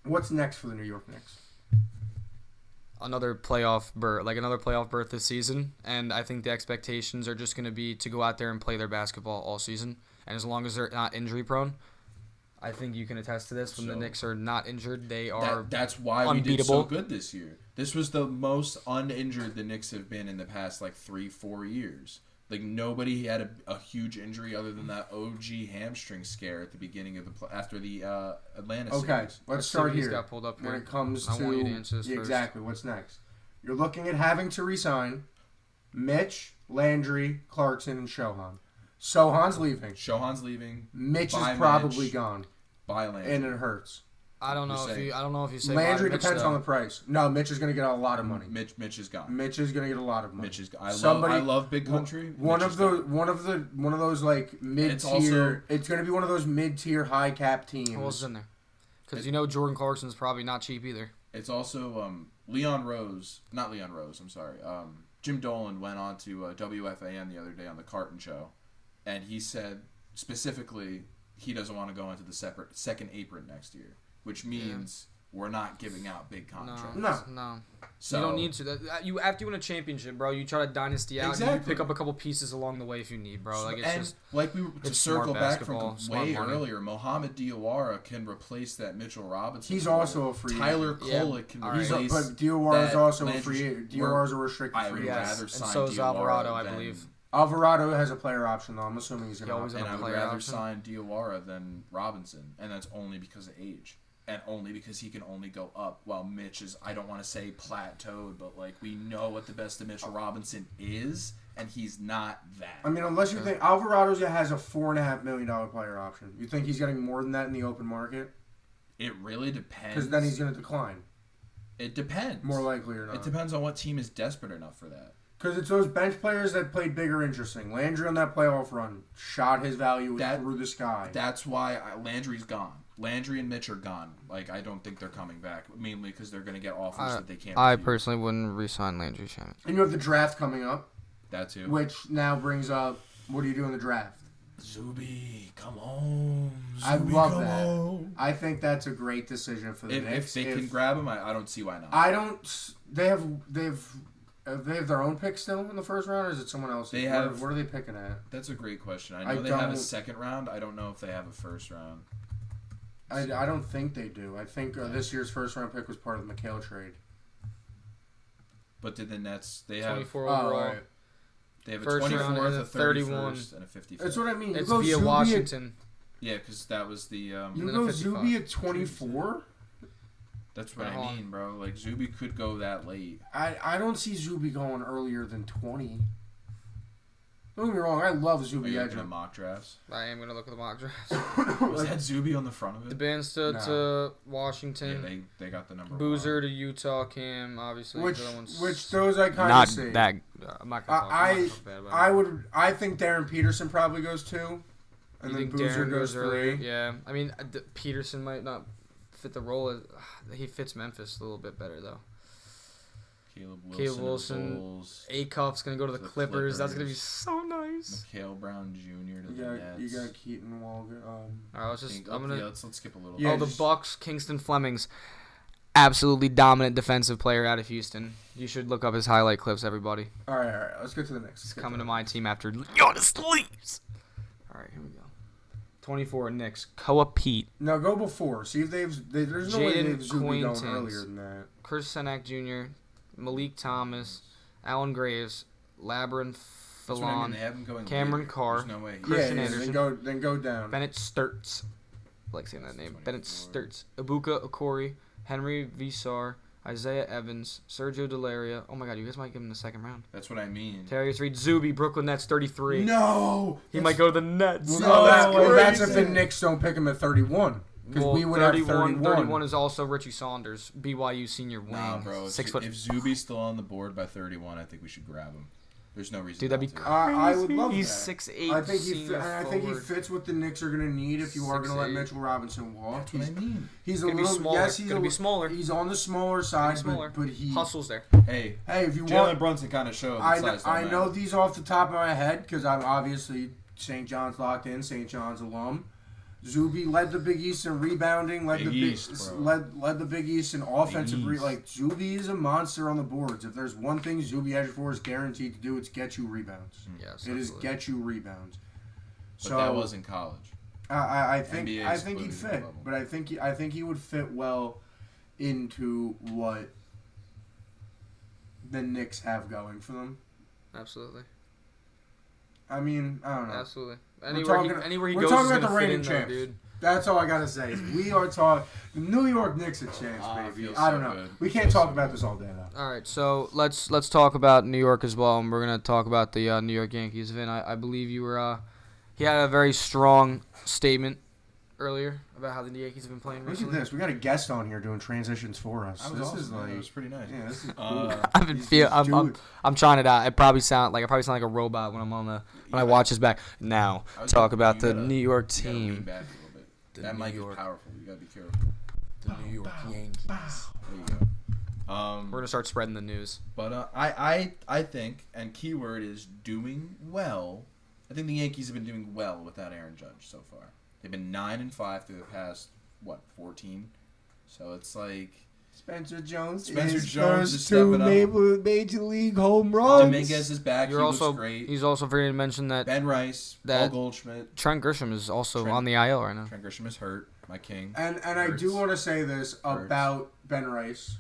S1: What's next for the New York Knicks?
S3: Another playoff berth this season, and I think the expectations are just going to be to go out there and play their basketball all season. And as long as they're not injury prone, I think you can attest to this. When the Knicks are not injured, they are
S2: that's why
S3: unbeatable.
S2: We did so good this year. This was the most uninjured the Knicks have been in the past, like, 3-4 years. Like, nobody had a huge injury other than that OG hamstring scare at the beginning of after the Atlanta series.
S1: Okay, let's start here.
S3: Got pulled up
S1: when
S3: here.
S1: it comes
S3: I want you to answer this first.
S1: Exactly, what's next? You're looking at having to resign Mitch, Landry, Clarkson, and Shohan. Sohan's leaving. Mitch is probably gone.
S2: By Landry.
S1: And it hurts.
S3: I don't know if you say
S1: Landry
S3: Mitch,
S1: depends
S3: though.
S1: on the price. No, Mitch is going to get a lot of money.
S2: Mitch is gone.
S1: Mitch is going to get a lot of money.
S2: Mitch is gone. I love Big Country.
S1: One of those like mid-tier. It's going to be one of those mid-tier high cap teams.
S3: Who else is in there? Because Jordan Clarkson's probably not cheap either.
S2: It's also I'm sorry. Jim Dolan went on to WFAN the other day on the Carton Show, and he said specifically he doesn't want to go into the second apron next year, which means we're not giving out big contracts.
S3: No.
S2: So,
S3: you don't need to. You after you win a championship, bro, you try to dynasty out.
S2: Exactly.
S3: And you pick up a couple pieces along the way if you need, bro. Like
S2: to circle back from way
S3: money.
S2: earlier, Mohamed Diawara can replace that Mitchell Robinson.
S1: He's also a free agent.
S2: Tyler Kolek can replace.
S1: But Diawara is also a free agent. Diawara is a restricted free agent.
S2: I would rather sign
S3: and so is Alvarado, I
S2: than,
S3: believe.
S1: Alvarado has a player option, though. I'm assuming he's going to
S3: always
S2: and
S3: have a
S2: I would
S3: player
S2: rather
S3: option.
S2: sign Diawara than Robinson, and that's only because of age. And only because he can only go up, while Mitch is, I don't want to say plateaued, but like we know what the best of Mitchell Robinson is, and he's not that.
S1: I mean, unless you think Alvarado has a $4.5 million player option. You think he's getting more than that in the open market?
S2: It really depends.
S1: Because then he's going to decline.
S2: It depends.
S1: More likely or not.
S2: It depends on what team is desperate enough for that.
S1: Because it's those bench players that played big or interesting. Landry on that playoff run shot his value through the sky.
S2: That's why Landry's gone. Landry and Mitch are gone. Like, I don't think they're coming back, mainly because they're going to get offers that they can't
S3: I
S2: refuse.
S3: personally wouldn't re-sign Landry Shamet.
S1: And you have the draft coming up.
S2: That too.
S1: Which now brings up, what do you do in the draft?
S2: Zuby, come on.
S1: I love that. I think that's a great decision for the Knicks.
S2: If they can grab him, I don't see why not.
S1: I don't. They have They have their own pick still in the first round, or is it someone else?
S2: They have.
S1: What are they picking at?
S2: That's a great question. I know they have a second round. I don't know if they have a first round.
S1: I don't think they do. I think this year's first round pick was part of the McHale trade.
S2: But did the Nets? They have
S3: 24 overall.
S1: Right.
S2: They have a
S3: First round
S2: 24th,
S3: and
S2: a
S3: a
S2: 31,
S3: 31.
S2: and a 55th.
S1: That's what I mean.
S3: It's
S1: you go
S3: via
S1: Zuby
S3: Washington.
S2: Yeah, because that was the.
S1: You
S3: And then
S1: go
S3: a 55.
S1: Zuby at 24.
S2: That's what I mean, bro. Like Zuby could go that late.
S1: I don't see Zuby going earlier than 20. Don't get me wrong. I love
S2: Are
S1: Zuby
S2: you looking
S1: Edger.
S2: at mock drafts?
S3: I am going to look at the mock drafts.
S2: Was that Zuby on the front of
S3: The
S2: it?
S3: Bansta
S1: No.
S3: to Washington.
S2: Yeah, they got the number.
S3: Boozer
S2: one.
S3: to Utah, Cam, obviously.
S1: Which
S3: the other one's
S1: those I kind of
S3: not
S1: see.
S3: that. I'm not going to talk, I'm not gonna talk bad about it.
S1: I think Darren Peterson probably goes 2. And
S3: You
S1: then
S3: think
S1: Boozer
S3: Darren
S1: goes 3.
S3: earlier? Yeah. I mean, Peterson might not fit the role. He fits Memphis a little bit better, though.
S2: Caleb
S3: Wilson.
S2: to the Bulls.
S3: Acuff's going to go to the
S2: The
S3: Clippers. That's going to be
S2: Clippers.
S3: so nice.
S2: Mikhail Brown Jr. to
S1: You
S2: the
S1: got,
S2: Nets.
S1: you got Keaton Walker.
S3: All right, let's just. I'm
S2: Yeah,
S3: gonna.
S2: let's skip a little.
S1: Yeah,
S3: the
S1: just-
S3: Bucks. Kingston Fleming's absolutely dominant defensive player out of Houston. You should look up his highlight clips, everybody.
S1: All right. Let's get to the next.
S3: He's coming to my team after Giannis leaves. All right, here we go. 24 Knicks. Koa Pete.
S1: No, go before. See if there's no way
S3: Jaden
S1: they've Zuby going
S3: Quaintance.
S1: earlier than that.
S3: Chris Senak Jr., Malik Thomas, Alan Graves, Labyrinth
S2: That's what I mean.
S3: Fallon,
S2: They have him going
S3: Cameron
S2: later.
S3: Carr.
S2: There's no way.
S3: Christian
S1: yeah,
S3: Anderson.
S1: then go down.
S3: Bennett Sturts. I like saying that name.
S2: 24.
S3: Bennett Sturts. Ibuka Okori, Henry Visar, Isaiah Evans, Sergio Delaria. Oh my God, you guys might give him the second round.
S2: That's what I mean.
S3: Darius Reed, Zuby, Brooklyn Nets, 33.
S1: No.
S3: He might go to the Nets.
S1: Well,
S2: No,
S1: no, that's if
S2: crazy.
S1: the Knicks don't pick him at 31. Because
S3: Well,
S1: we would have 31.
S3: 31 is also Richie Saunders, BYU senior wing.
S2: Nah, bro. If,
S3: 6 foot.
S2: if Zuby's still on the board by 31, I think we should grab him. There's no reason.
S3: Dude, that'd be
S2: not to.
S1: I would love
S3: He's
S1: that.
S3: 6'8".
S1: I think
S3: senior
S1: he
S3: forward.
S1: fits what the Knicks are going to need if you are going to let
S3: 6'8".
S1: Mitchell Robinson walk.
S2: That's what I mean.
S1: He's a
S3: Gonna be
S1: little
S3: smaller.
S1: yes, he's
S3: Gonna be smaller.
S1: He's on the smaller side,
S3: smaller.
S1: but he
S3: Hustles there.
S2: Hey,
S1: Hey, if you
S2: Jalen
S1: want,
S2: Brunson kind of showed. That
S1: I
S2: size don't
S1: I
S2: matter.
S1: know these off the top of my head because I'm obviously St. John's locked in, St. John's alum. Zuby led the Big East in rebounding, led
S2: Big
S1: the Big
S2: East, bro.
S1: led the Big East in offensive
S2: East.
S1: like Zuby is a monster on the boards. If there's one thing Zuby Edgefor is guaranteed to do, it's get you rebounds.
S3: Yes,
S1: It is
S3: absolutely.
S1: get you rebounds.
S2: But that was in college.
S1: I think
S2: NBA
S1: I
S2: is
S1: think he'd
S2: clearly
S1: fit,
S2: the level.
S1: but I think he would fit well into what the Knicks have going for them.
S3: Absolutely.
S1: I mean, I don't know.
S3: Absolutely.
S1: talking-
S3: Anywhere he
S1: we're
S3: goes,
S1: talking
S3: he's
S1: about
S3: gonna
S1: the
S3: fit
S1: reigning
S3: in there,
S1: champs.
S3: dude.
S1: That's all I gotta say. We are talking the New York Knicks are champs,
S2: Ah,
S1: baby.
S2: feels
S1: I don't
S2: so
S1: know.
S2: good.
S1: We can't
S2: Feels
S1: talk
S2: so
S1: about
S2: good.
S1: this all day though.
S3: All right, so let's talk about New York as well, and we're gonna talk about the New York Yankees. Vin, I believe you were. He had a very strong statement earlier about how the Yankees have been playing
S1: Look at
S3: recently.
S1: this. We got a guest on here doing transitions for us.
S2: That was
S1: This
S2: awesome,
S1: is
S2: man.
S1: like
S2: It was pretty nice.
S1: yeah, this is cool.
S3: I've been I'm trying it out. I probably sound like a robot when I'm on the when I watch this back. Now
S2: I was
S3: talk
S2: gonna-
S3: about
S2: you
S3: the
S2: gotta-
S3: New York
S2: You gotta lean
S3: team,
S2: back a little bit.
S3: The
S2: That
S3: New
S2: mic
S3: York-
S2: is powerful. You gotta be careful.
S3: the New York Yankees.
S2: There you go.
S3: We're gonna start spreading the news.
S2: But I think, and keyword is doing well. I think the Yankees have been doing well without Aaron Judge so far. They've been 9-5 through the past 14. So it's like
S1: Spencer Jones.
S2: Spencer
S1: his
S2: Jones is
S1: first two
S2: stepping up.
S1: major league home runs.
S2: Dominguez is back.
S3: You're
S2: he
S3: also
S2: looks great.
S3: he's also forgetting to mention that
S2: Ben Rice,
S3: that-
S2: Paul Goldschmidt,
S3: Trent Grisham is also
S2: Trent-
S3: on the IL right now.
S2: Trent Grisham is hurt. My king.
S1: And I do
S2: Hurts.
S1: want to say this about Ben Rice.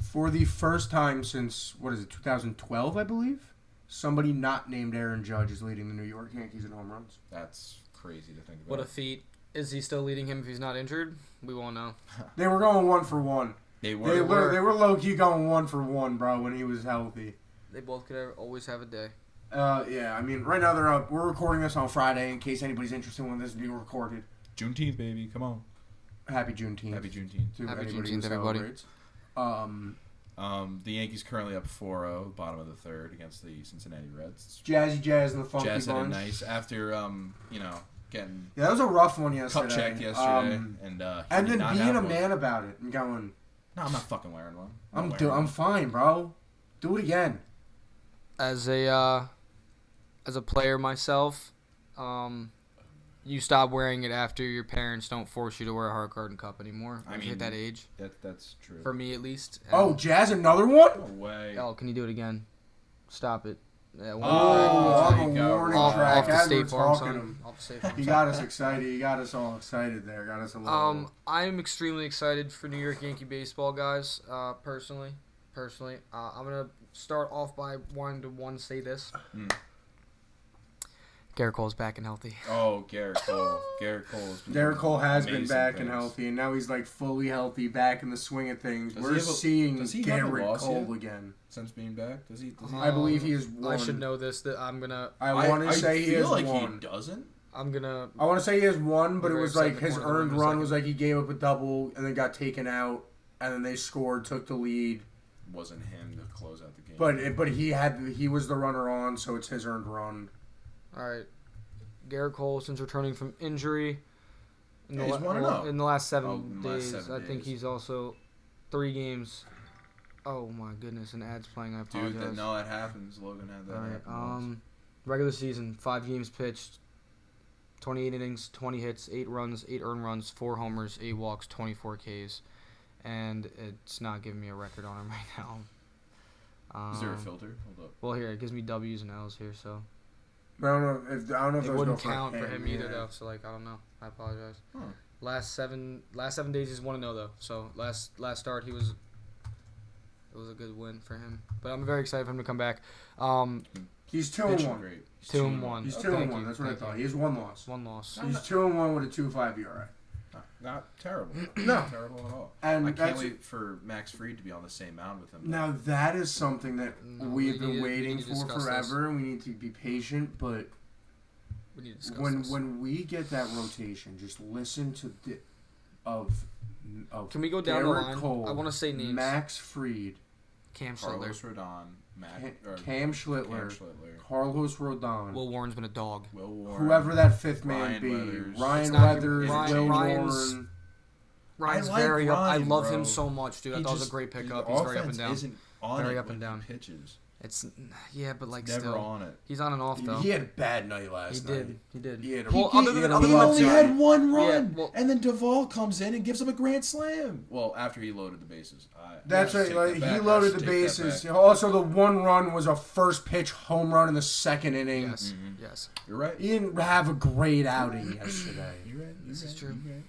S1: For the first time since 2012, I believe, somebody not named Aaron Judge is leading the New York Yankees in home runs.
S2: That's crazy to think about.
S3: What a feat! Is he still leading him if he's not injured? We won't know.
S1: They were going 1-for-1.
S2: They
S1: They
S2: were.
S1: were low key going 1-for-1, bro, when he was healthy.
S3: They both could always have a day.
S1: Yeah, I mean, right now they're up. We're recording this on Friday in case anybody's interested when this is being recorded.
S2: Juneteenth, baby. Come on.
S1: Happy Juneteenth.
S2: Happy Juneteenth.
S1: to
S3: Happy
S1: anybody
S3: Juneteenth,
S1: who
S3: everybody.
S1: celebrates.
S2: The Yankees currently up 4-0, bottom of the third against the Cincinnati Reds.
S1: Jazzy Jazz and the Funky
S2: Jazz had a
S1: Bunch.
S2: nice after getting
S1: Yeah, that was a rough one
S2: cup
S1: yesterday.
S2: checked yesterday, and
S1: And
S2: he did
S1: then
S2: not
S1: being
S2: have
S1: a
S2: one.
S1: man about it and going,
S2: No, I'm not fucking wearing one.
S1: I'm fine, bro. Do it again.
S3: As a player myself, you stop wearing it after your parents don't force you to wear a Hard Garden Cup anymore.
S2: I
S3: When you hit
S2: mean,
S3: that age,
S2: That's true.
S3: for me at least.
S1: Oh, Jazz, another one?
S2: No way.
S3: Oh, can you do it again? Stop it. Yeah,
S1: off
S2: there
S1: a
S2: you go.
S1: warning
S3: off
S1: track.
S3: the
S1: As
S3: State
S1: we're
S3: Farm,
S1: talking
S3: son.
S1: him.
S3: Off the State Farm.
S1: He got us excited. He got us all excited there. Got us a little.
S3: I'm extremely excited for New York Yankee baseball, guys. Personally, I'm gonna start off by wanting to say this. Garrett Cole's back and healthy.
S2: Oh, Garrett Cole. Garrett
S1: Cole has been back and
S2: things.
S1: healthy, and now he's like fully healthy, back in the swing of things.
S2: Does
S1: We're seeing
S2: does he have a
S1: Garrett
S2: loss
S1: Cole
S2: yet?
S1: again.
S2: Since being back, does he?
S1: I believe he has won.
S3: I should know this. That I'm gonna.
S1: I want to say he has
S2: like
S1: won.
S2: he doesn't.
S3: I'm gonna.
S1: I want to say he has won, but it
S3: Very
S1: was like
S3: upset in
S1: his
S3: the corner
S1: earned
S3: in a
S1: run
S3: second.
S1: was like he gave up a double and then got taken out, and then they scored, took the lead.
S2: Wasn't him to close out the game.
S1: But he was the runner on, so it's his earned run.
S3: All right, Garrett Cole, since returning from injury, in
S2: Yeah, he's 1-0.
S3: in the last
S2: Oh,
S3: 7
S2: in the last
S3: days,
S2: 7
S3: I think
S2: days.
S3: he's also 3 games. Oh my goodness, an ad's playing. I apologize.
S2: Dude, that happens. Logan had that.
S3: All right.
S2: happen once.
S3: Regular season, 5 games pitched, 28 innings, 20 hits, 8 runs, 8 earned runs, 4 homers, 8 walks, 24 Ks, and it's not giving me a record on him right now.
S2: Is there a filter? Hold up.
S3: Well, here it gives me W's and L's here, so
S1: But I don't know if
S3: it
S1: those
S3: wouldn't
S1: go
S3: count for him either
S1: yeah.
S3: though. So like I don't know. I apologize.
S2: Huh.
S3: Last seven days he's 1-0 though. So last start it was a good win for him. But I'm very excited for him to come back.
S1: He's
S2: Pitching
S1: 2-1.
S2: great. He's
S3: 2-1.
S1: He's
S3: Okay.
S1: 2-1.
S3: Thank you.
S1: That's what I
S3: Thank
S1: thought.
S3: you.
S1: He has 1 loss.
S3: 1 loss.
S1: He's 2-1 with a 2.5 ERA.
S2: Not terrible.
S1: No.
S2: Not terrible at all.
S1: And
S2: I can't
S1: that's-
S2: wait for Max Fried to be on the same mound with him.
S1: Now that is something that
S3: No,
S1: we've
S3: we
S1: been
S3: need to
S1: waiting for
S3: discuss
S1: forever, and we need to be patient. But
S3: We need to discuss
S1: when
S3: this.
S1: when we get that rotation, just listen to of
S3: Can we go down the
S1: Garrett
S3: line?
S1: Cole,
S3: I want to say names.
S1: Max Fried,
S3: Cam
S2: Carlos
S3: Schlittler.
S2: Rodon,
S1: Cam Schlittler, Carlos Rodon,
S3: Will Warren's been a dog.
S2: Will Warren,
S1: whoever that fifth man
S2: Ryan
S1: be,
S2: Weathers.
S1: Ryan
S3: It's not-
S1: Weathers,
S3: Ryan-
S1: Will
S3: Ryan's-
S1: Warren.
S3: Ryan's
S2: I like
S3: very up. I
S2: Ryan,
S3: love
S2: bro.
S3: him so much, dude. I
S2: He
S3: thought it was
S2: just-
S3: a great pickup.
S2: the
S3: He's very up and
S2: offense
S3: down.
S2: Isn't on
S3: Very
S2: it
S3: up and
S2: when
S3: down.
S2: he pitches.
S3: It's yeah, but like
S2: Never
S3: still,
S2: on it.
S3: he's on and off though.
S1: He had a bad night last
S3: He
S1: night.
S3: did.
S1: He had a,
S3: Well,
S1: he,
S3: other
S1: he
S3: than-
S1: had a
S3: other
S2: He
S3: than
S1: rough
S2: only
S1: night.
S2: had 1 run,
S3: Yeah, well-
S2: and then Duvall comes in and gives him a grand slam. Well, after he loaded the bases.
S1: That's right.
S2: Take
S1: Like,
S2: that back.
S1: he
S2: I
S1: loaded
S2: should
S1: the
S2: take that
S1: bases.
S2: back.
S1: Also, the 1 run was a first pitch home run in the 2nd inning.
S3: Yes,
S2: Mhm.
S3: yes.
S2: You're right.
S1: He didn't have a great outing yesterday.
S2: You're right.
S3: This is true.
S2: You're right.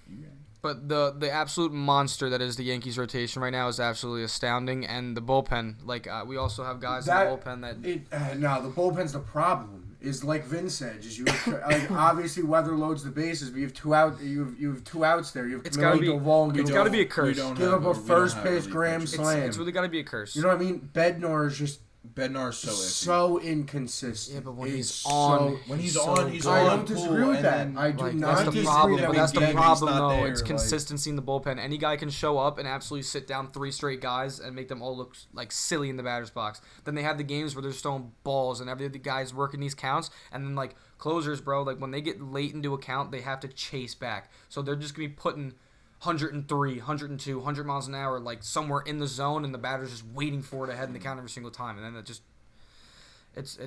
S3: But the absolute monster that is the Yankees rotation right now is absolutely astounding, and the bullpen. Like we also have guys in the bullpen that.
S1: No, the bullpen's the problem. Is like Vin said, just you like obviously Weather loads the bases, but you have 2 out. You have 2 outs there. You have
S3: It's gotta be-
S1: Duvall and
S3: it's
S1: give
S3: gotta
S1: up-
S3: be a curse.
S1: Give up a first pitch grand slam.
S3: It's really got to be a curse.
S1: You know what I mean? Bednar is just
S2: Bednar's so iffy.
S1: so inconsistent.
S3: Yeah, but when
S1: It's
S3: he's on,
S2: When he's
S3: so
S2: on, he's
S3: good.
S1: I
S2: on.
S1: don't disagree
S2: Cool,
S1: with
S2: and
S1: that.
S2: then,
S1: I do
S3: Like,
S1: not
S3: that's the
S1: disagree
S3: problem.
S1: that
S3: But that's the
S1: when
S3: problem,
S2: not
S3: though.
S2: there,
S3: It's
S2: like-
S3: consistency in the bullpen. Any guy can show up and absolutely sit down 3 straight guys and make them all look like silly in the batter's box. Then they have the games where they're just throwing balls and every other guy's working these counts. And then like closers, bro, like when they get late into a count, they have to chase back. So they're just gonna be putting 103, 102, 100 miles an hour like somewhere in the zone, and the batter's just waiting for it ahead in the count every single time, and then it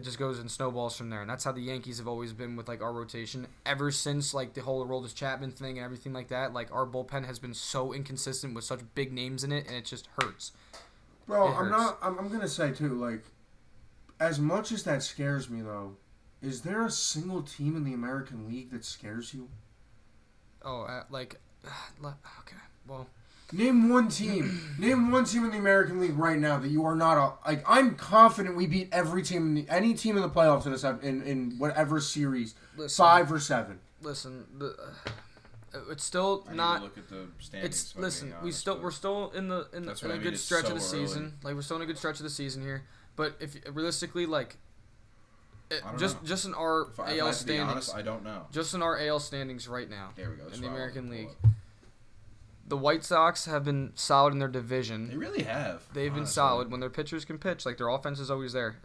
S3: just goes and snowballs from there. And that's how the Yankees have always been with like our rotation ever since like the whole Aroldis Chapman thing and everything like that. Like our bullpen has been so inconsistent with such big names in it, and it just hurts.
S1: Bro,
S3: It hurts.
S1: I'm gonna say too, like, as much as that scares me though, is there a single team in the American League that scares you?
S3: Oh, okay, well,
S1: Name one team. Name one team in the American League right now that you are not like. I'm confident we beat every team, any team in the playoffs in whatever series,
S3: Listen.
S1: 5 or 7.
S3: listen, it's still
S2: I need
S3: not.
S2: to look at the standings.
S3: It's
S2: if I'm
S3: listen.
S2: being
S3: We
S2: honest,
S3: still
S2: but-
S3: we're still in
S2: That's
S3: a
S2: what I mean,
S3: good
S2: it's
S3: stretch
S2: so
S3: of the
S2: early.
S3: season. Like we're still in a good stretch of the season here. But if realistically, like,
S2: I don't
S3: just
S2: know.
S3: just in our
S2: If I
S3: AL
S2: have to be
S3: standings,
S2: honest, I don't know.
S3: just in our AL standings right now
S2: There we go. That's
S3: in the
S2: what I wanted
S3: American
S2: to pull
S3: League,
S2: up.
S3: the White Sox have been solid in their division.
S2: They really have.
S3: They've been
S2: honestly.
S3: solid when their pitchers can pitch. Like their offense is always there.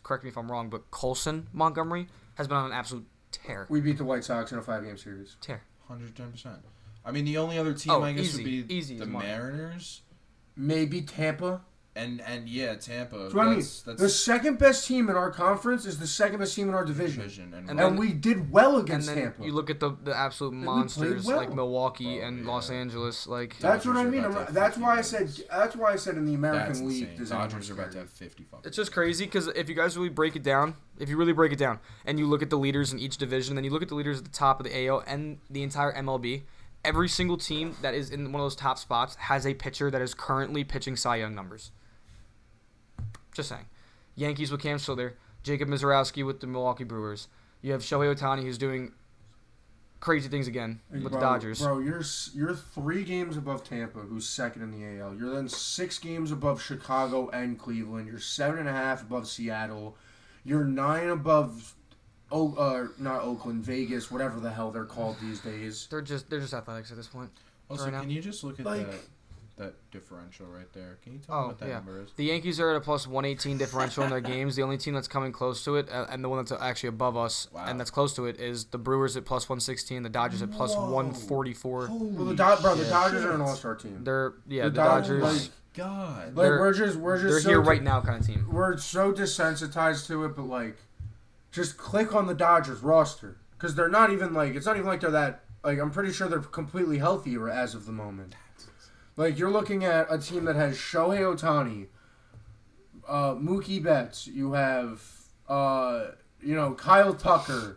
S3: Correct me if I'm wrong, but Colson Montgomery has been on an absolute tear.
S1: We beat the White Sox in a 5-game series.
S2: 110%. I mean, the only other team
S3: Oh,
S2: I guess
S3: easy.
S2: would be
S3: Easy
S2: the
S3: is mine.
S2: Mariners.
S1: Maybe Tampa.
S2: And yeah, Tampa.
S1: So that's the second best team in our conference is the second best team in our division. And we did well against Tampa.
S3: You look at the absolute monsters like Milwaukee and Los Angeles. Like
S1: that's what I mean. That's why I said in the American League.
S2: The Dodgers are about to have 50 fucking.
S3: It's just crazy because if you guys really break it down, and you look at the leaders in each division, then you look at the leaders at the top of the AL and the entire MLB. Every single team that is in one of those top spots has a pitcher that is currently pitching Cy Young numbers. Just saying. Yankees with Cam Slither, Jacob Mizorowski with the Milwaukee Brewers. You have Shohei Ohtani who's doing crazy things again with the Dodgers.
S1: Bro, you're 3 games above Tampa, who's second in the AL. You're then 6 games above Chicago and Cleveland. You're 7.5 above Seattle. You're 9 above not Oakland, Vegas, whatever the hell they're called these days.
S3: They're just athletics at this point.
S2: Also,
S3: right
S2: can you just look at that differential right there? Can you tell me what that number is?
S3: The Yankees are at a plus 118 differential in their games. The only team that's coming close to it, and the one that's actually above us, and that's close to it, is the Brewers at plus 116, the Dodgers at plus 144.
S1: Well, the Dodgers are an all-star team.
S3: The Dodgers.
S2: Oh my God.
S1: We're just
S3: they're here right now kind of team.
S1: We're so desensitized to it, but just click on the Dodgers roster because they're not even it's not even like they're that. I'm pretty sure they're completely healthy as of the moment. You're looking at a team that has Shohei Ohtani, Mookie Betts. You have, Kyle Tucker,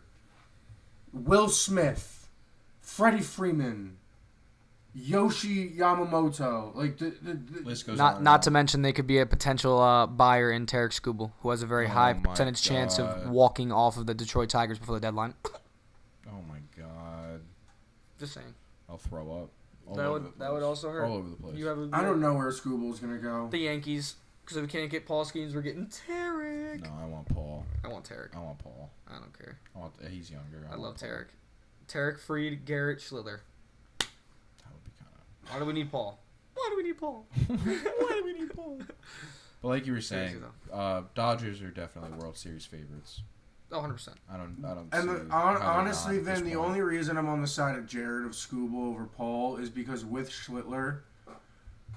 S1: Will Smith, Freddie Freeman, Yoshi Yamamoto. The
S2: list goes on.
S3: Not to mention they could be a potential buyer in Tarek Skubal, who has a very high percentage chance of walking off of the Detroit Tigers before the deadline.
S2: Oh my God!
S3: Just saying.
S2: I'll throw up.
S3: That would also hurt.
S2: All over the place.
S1: I don't know where Skubal's gonna go.
S3: The Yankees, because if we can't get Paul Skeens, we're getting Tarek.
S2: No, I want Paul.
S3: I want Tarek.
S2: I want Paul.
S3: I don't care.
S2: He's younger.
S3: I love Tarek. Tarek, Fried, Garrett, Schlitter.
S2: That would be kind of.
S3: Why do we need Paul? Why do we need Paul?
S2: But like you were saying, Dodgers are definitely World Series favorites.
S3: 100%.
S2: I don't.
S1: And honestly, Vin, the only reason I'm on the side of Jarrett of Skubal over Paul is because with Schlittler,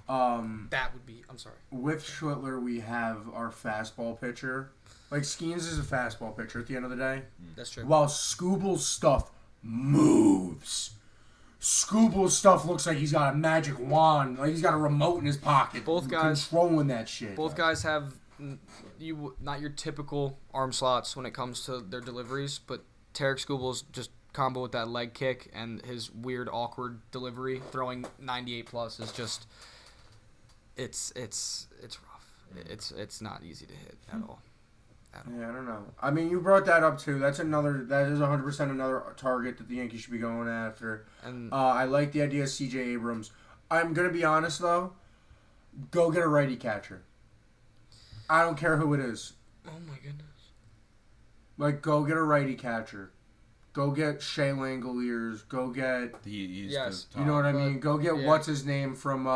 S3: that would be. I'm sorry.
S1: With Schlittler, we have our fastball pitcher. Skeens is a fastball pitcher at the end of the day.
S3: That's true.
S1: While Skubal's stuff moves. Skubal's stuff looks like he's got a magic wand, like he's got a remote in his pocket.
S3: Both guys
S1: controlling that shit.
S3: Both guys have not your typical arm slots when it comes to their deliveries, but Tarek Skubal's just combo with that leg kick and his weird awkward delivery, throwing 98 plus is just it's rough. It's not easy to hit at all.
S1: Yeah, I don't know. I mean, you brought that up too. That is 100% another target that the Yankees should be going after. And I like the idea of C.J. Abrams. I'm gonna be honest though. Go get a righty catcher. I don't care who it is.
S3: Oh my goodness.
S1: Go get a righty catcher. Go get Shea Langoliers. Go get.
S2: He's
S3: yes.
S1: You know what I mean? Go get what's his name from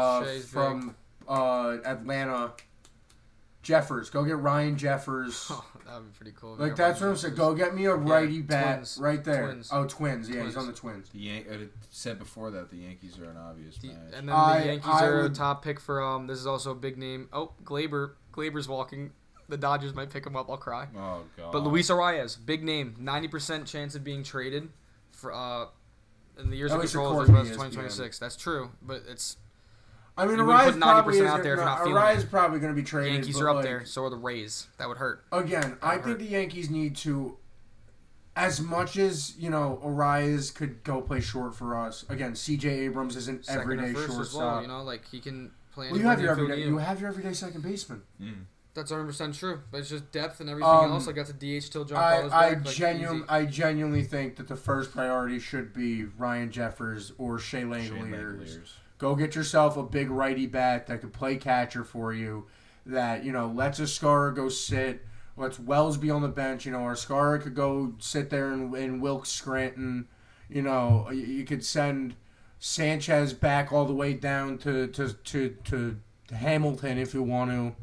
S1: Atlanta. Jeffers. Go get Ryan Jeffers.
S3: Oh, that would be pretty cool.
S1: That's what I'm saying. Go get me a righty bat
S3: Twins.
S1: right there.
S3: Twins.
S1: Oh, Twins. Yeah, he's on the Twins.
S2: I said before that the Yankees are an obvious match.
S3: And then the Yankees are a top pick for this is also a big name. Oh, Glaber. Glaber's walking. The Dodgers might pick him up. I'll cry.
S2: Oh God.
S3: But Luis Arias, big name, 90% chance of being traded for in the years of control of 2026. That's true, but it's.
S1: I mean,
S3: Arias
S1: probably is
S3: out there if you're not feeling
S1: Arias probably going to be traded.
S3: Yankees are up there, so are the Rays. That would hurt.
S1: Again, I think the Yankees need to, as much as Arias could go play short for us. Again, C.J. Abrams is an everyday shortstop.
S3: He can play.
S1: Well, you have your everyday second baseman.
S2: Mm.
S3: That's 100% true, but it's just depth and everything else. I got to DH till John Paul is back.
S1: I genuinely think that the first priority should be Ryan Jeffers or Shea Langoliers. Go get yourself a big righty bat that could play catcher for you. That lets Ascara go sit. Lets Wells be on the bench. Ascara could go sit there and Wilkes Scranton. You could send Sanchez back all the way down to Hamilton if you want to.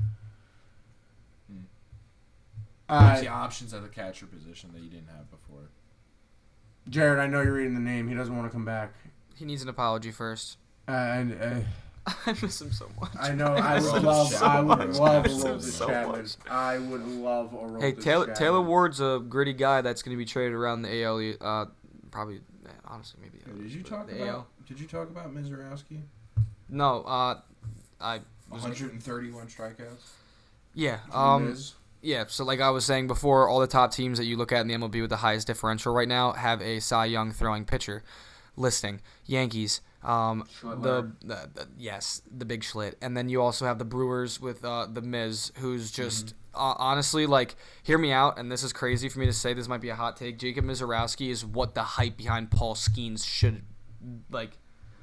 S2: The options at the catcher position that you didn't have before.
S1: Jarrett, I know you're reading the name. He doesn't want to come back.
S3: He needs an apology first.
S1: I
S3: I miss him so much.
S1: I know. I would love Aroldis Chapman. I would love Aroldis
S3: Hey,
S1: Chapman.
S3: Taylor Ward's a gritty guy that's going to be traded around the AL. Probably, honestly, maybe.
S2: Did you talk about Mizorowski?
S3: No. I
S2: 131 strikeouts.
S3: Yeah.
S1: Miz.
S3: Yeah. So like I was saying before, all the top teams that you look at in the MLB with the highest differential right now have a Cy Young throwing pitcher listing. Yankees. The big Schlitt, and then you also have the Brewers with the Miz, who's just honestly, like, hear me out, and this is crazy for me to say. This might be a hot take. Jacob Mizorowski is what the hype behind Paul Skeens should like.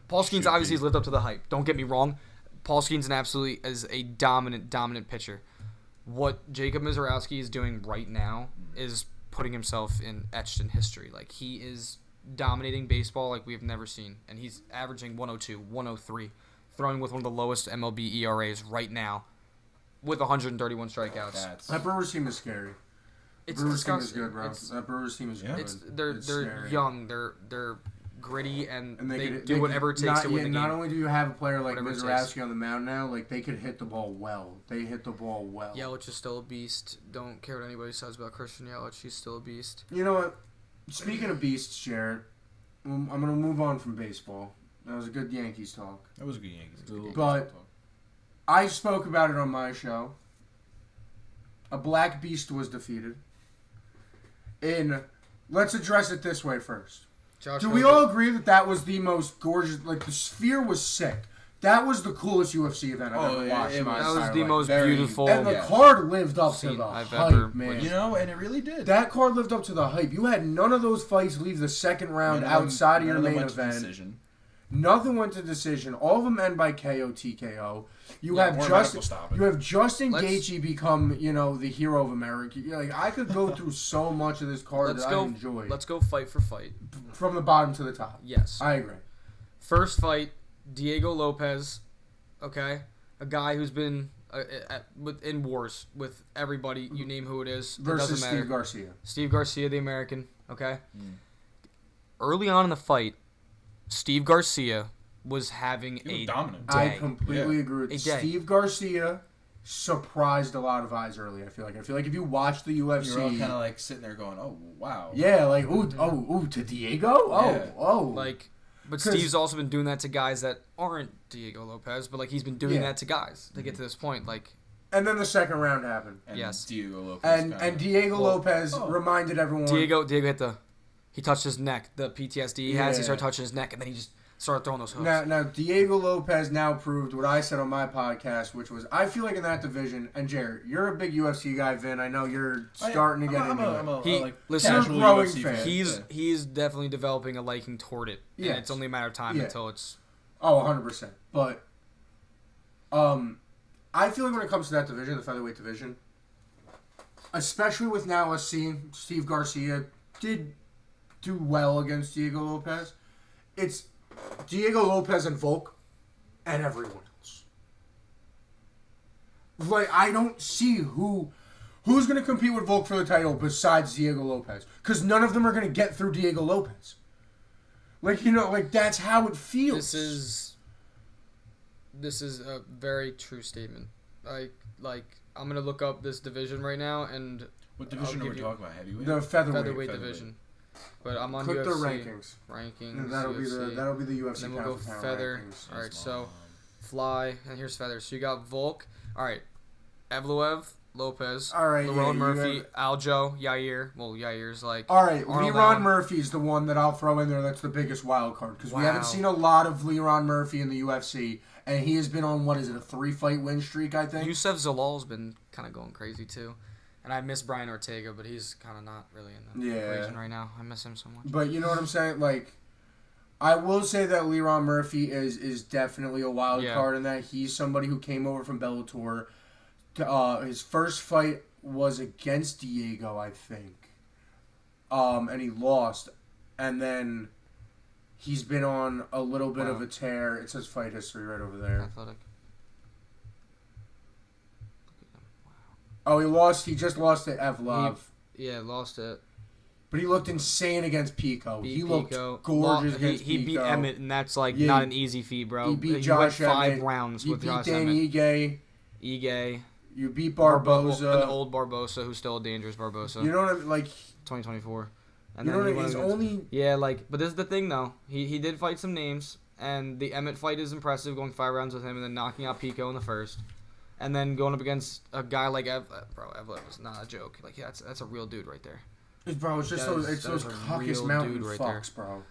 S3: Paul Skeens obviously has lived up to the hype. Don't get me wrong. Paul Skeens is a dominant pitcher. What Jacob Mizorowski is doing right now is putting himself etched in history. Like, he is dominating baseball like we've never seen, and he's averaging 102, 103, throwing with one of the lowest MLB ERAs right now, with 131 strikeouts.
S1: That Brewers team is scary.
S3: It's
S1: Brewers team is
S3: disgusting.
S1: good, bro. That Brewers team is good.
S3: They're
S1: scary.
S3: young, they're gritty, and they
S1: could
S3: do whatever it takes to win the game.
S1: Not only do you have a player like
S3: Whatever it
S1: Mizorowski on the mound now, like, they could hit the ball well. They hit the ball well.
S3: Yelich is still a beast. Don't care what anybody says about Christian Yelich. He's still a beast.
S1: You know what? Speaking of beasts, Jarrett, I'm going to move on from baseball. That was a good Yankees talk.
S2: That was a good Yankees.
S1: But I spoke about it on my show. A black beast was defeated. Let's address it this way first. Do we all agree that was the most gorgeous? Like, the Sphere was sick. That was the coolest UFC event I've ever watched.
S3: That was the most beautiful.
S1: And the card lived up to the hype, man.
S2: You know, and it really did.
S1: That card lived up to the hype. You had none of those fights leave the second round outside of your main event. Nothing went to decision. All of them end by KO, TKO. You have Justin Gaethje become, the hero of America. Like, I could go through so much of this card I enjoyed.
S3: Let's go fight for fight.
S1: From the bottom to the top.
S3: Yes.
S1: I agree.
S3: First fight, Diego Lopez, okay? A guy who's been in wars with everybody. You name who it is.
S1: Versus
S3: doesn't matter.
S1: Steve Garcia.
S3: Steve Garcia, the American, okay? Early on in the fight, Steve Garcia was having a
S2: dominant
S3: day.
S1: I completely agree with you. Steve Garcia surprised a lot of eyes early, I feel like. If you watch the UFC...
S2: You're all kind of like sitting there going, oh, wow.
S1: Yeah, like, to Diego?
S3: But Steve's also been doing that to guys that aren't Diego Lopez, but, like, he's been doing that to guys to get to this point, like...
S1: And then the second round happened.
S2: And
S3: yes.
S2: Diego Lopez.
S1: And Diego Lopez reminded everyone...
S3: Diego hit he touched his neck. The PTSD he has, he started touching his neck, and then he just started throwing those hooks.
S1: Now, Diego Lopez now proved what I said on my podcast, which was, I feel like in that division, and Jarrett, you're a big UFC guy, Vin. I know you're starting to get into it.
S3: Listen,
S1: you're a growing fan.
S3: He's definitely developing a liking toward it. And it's only a matter of time until it's...
S1: Oh, 100%. But I feel like when it comes to that division, the featherweight division, especially with now us seeing Steve Garcia did do well against Diego Lopez, it's Diego Lopez and Volk and everyone else. Like, I don't see who's going to compete with Volk for the title besides Diego Lopez, because none of them are going to get through Diego Lopez. Like, that's how it feels.
S3: This is a very true statement. Like I'm going to look up this division right now, and
S2: what division are we talking about? Heavyweight?
S1: The featherweight
S3: division. But I'm on
S1: Click
S3: UFC.
S1: the rankings.
S3: And
S1: that'll be the UFC.
S3: And then we'll go feather.
S1: Rankings.
S3: All right, so fly, and here's feather. So you got Volk. All right, Evloev, Lopez.
S1: All right,
S3: Lerone Murphy, Aljo, Yair. Well, Yair's like.
S1: All right,
S3: Arnold
S1: Leron
S3: Allen.
S1: Murphy's the one that I'll throw in there. That's the biggest wild card because we haven't seen a lot of Leron Murphy in the UFC, and he has been on a 3-fight win streak, I think.
S3: Yusef Zalal's been kind of going crazy too. And I miss Brian Ortega, but he's kind of not really in the equation right now. I miss him so much.
S1: But you know what I'm saying? Like, I will say that Leron Murphy is definitely a wild card in that he's somebody who came over from Bellator. His first fight was against Diego, I think. And he lost. And then he's been on a little bit of a tear. It says fight history right over there.
S3: Athletic.
S1: Oh, he lost. He just lost to Evlov.
S3: Lost it.
S1: But he looked insane against Pico. He looked gorgeous against Pico.
S3: He beat Emmett, and that's not an easy feat, bro.
S1: He beat Josh
S3: went 5
S1: Emmett.
S3: rounds with Josh
S1: Dan
S3: Emmett.
S1: Ige. You beat Barboza.
S3: An old Barboza, who's still a dangerous Barboza.
S1: You know what I mean? Like
S3: 2024.
S1: And you know what I mean? He's only...
S3: Yeah, but this is the thing, though. He did fight some names, and the Emmett fight is impressive, going 5 rounds with him and then knocking out Pico in the first. And then going up against a guy like Evlev was not a joke. Like, yeah, that's a real dude right there.
S1: Bro, it's just those Caucasus Mountain fucks, bro.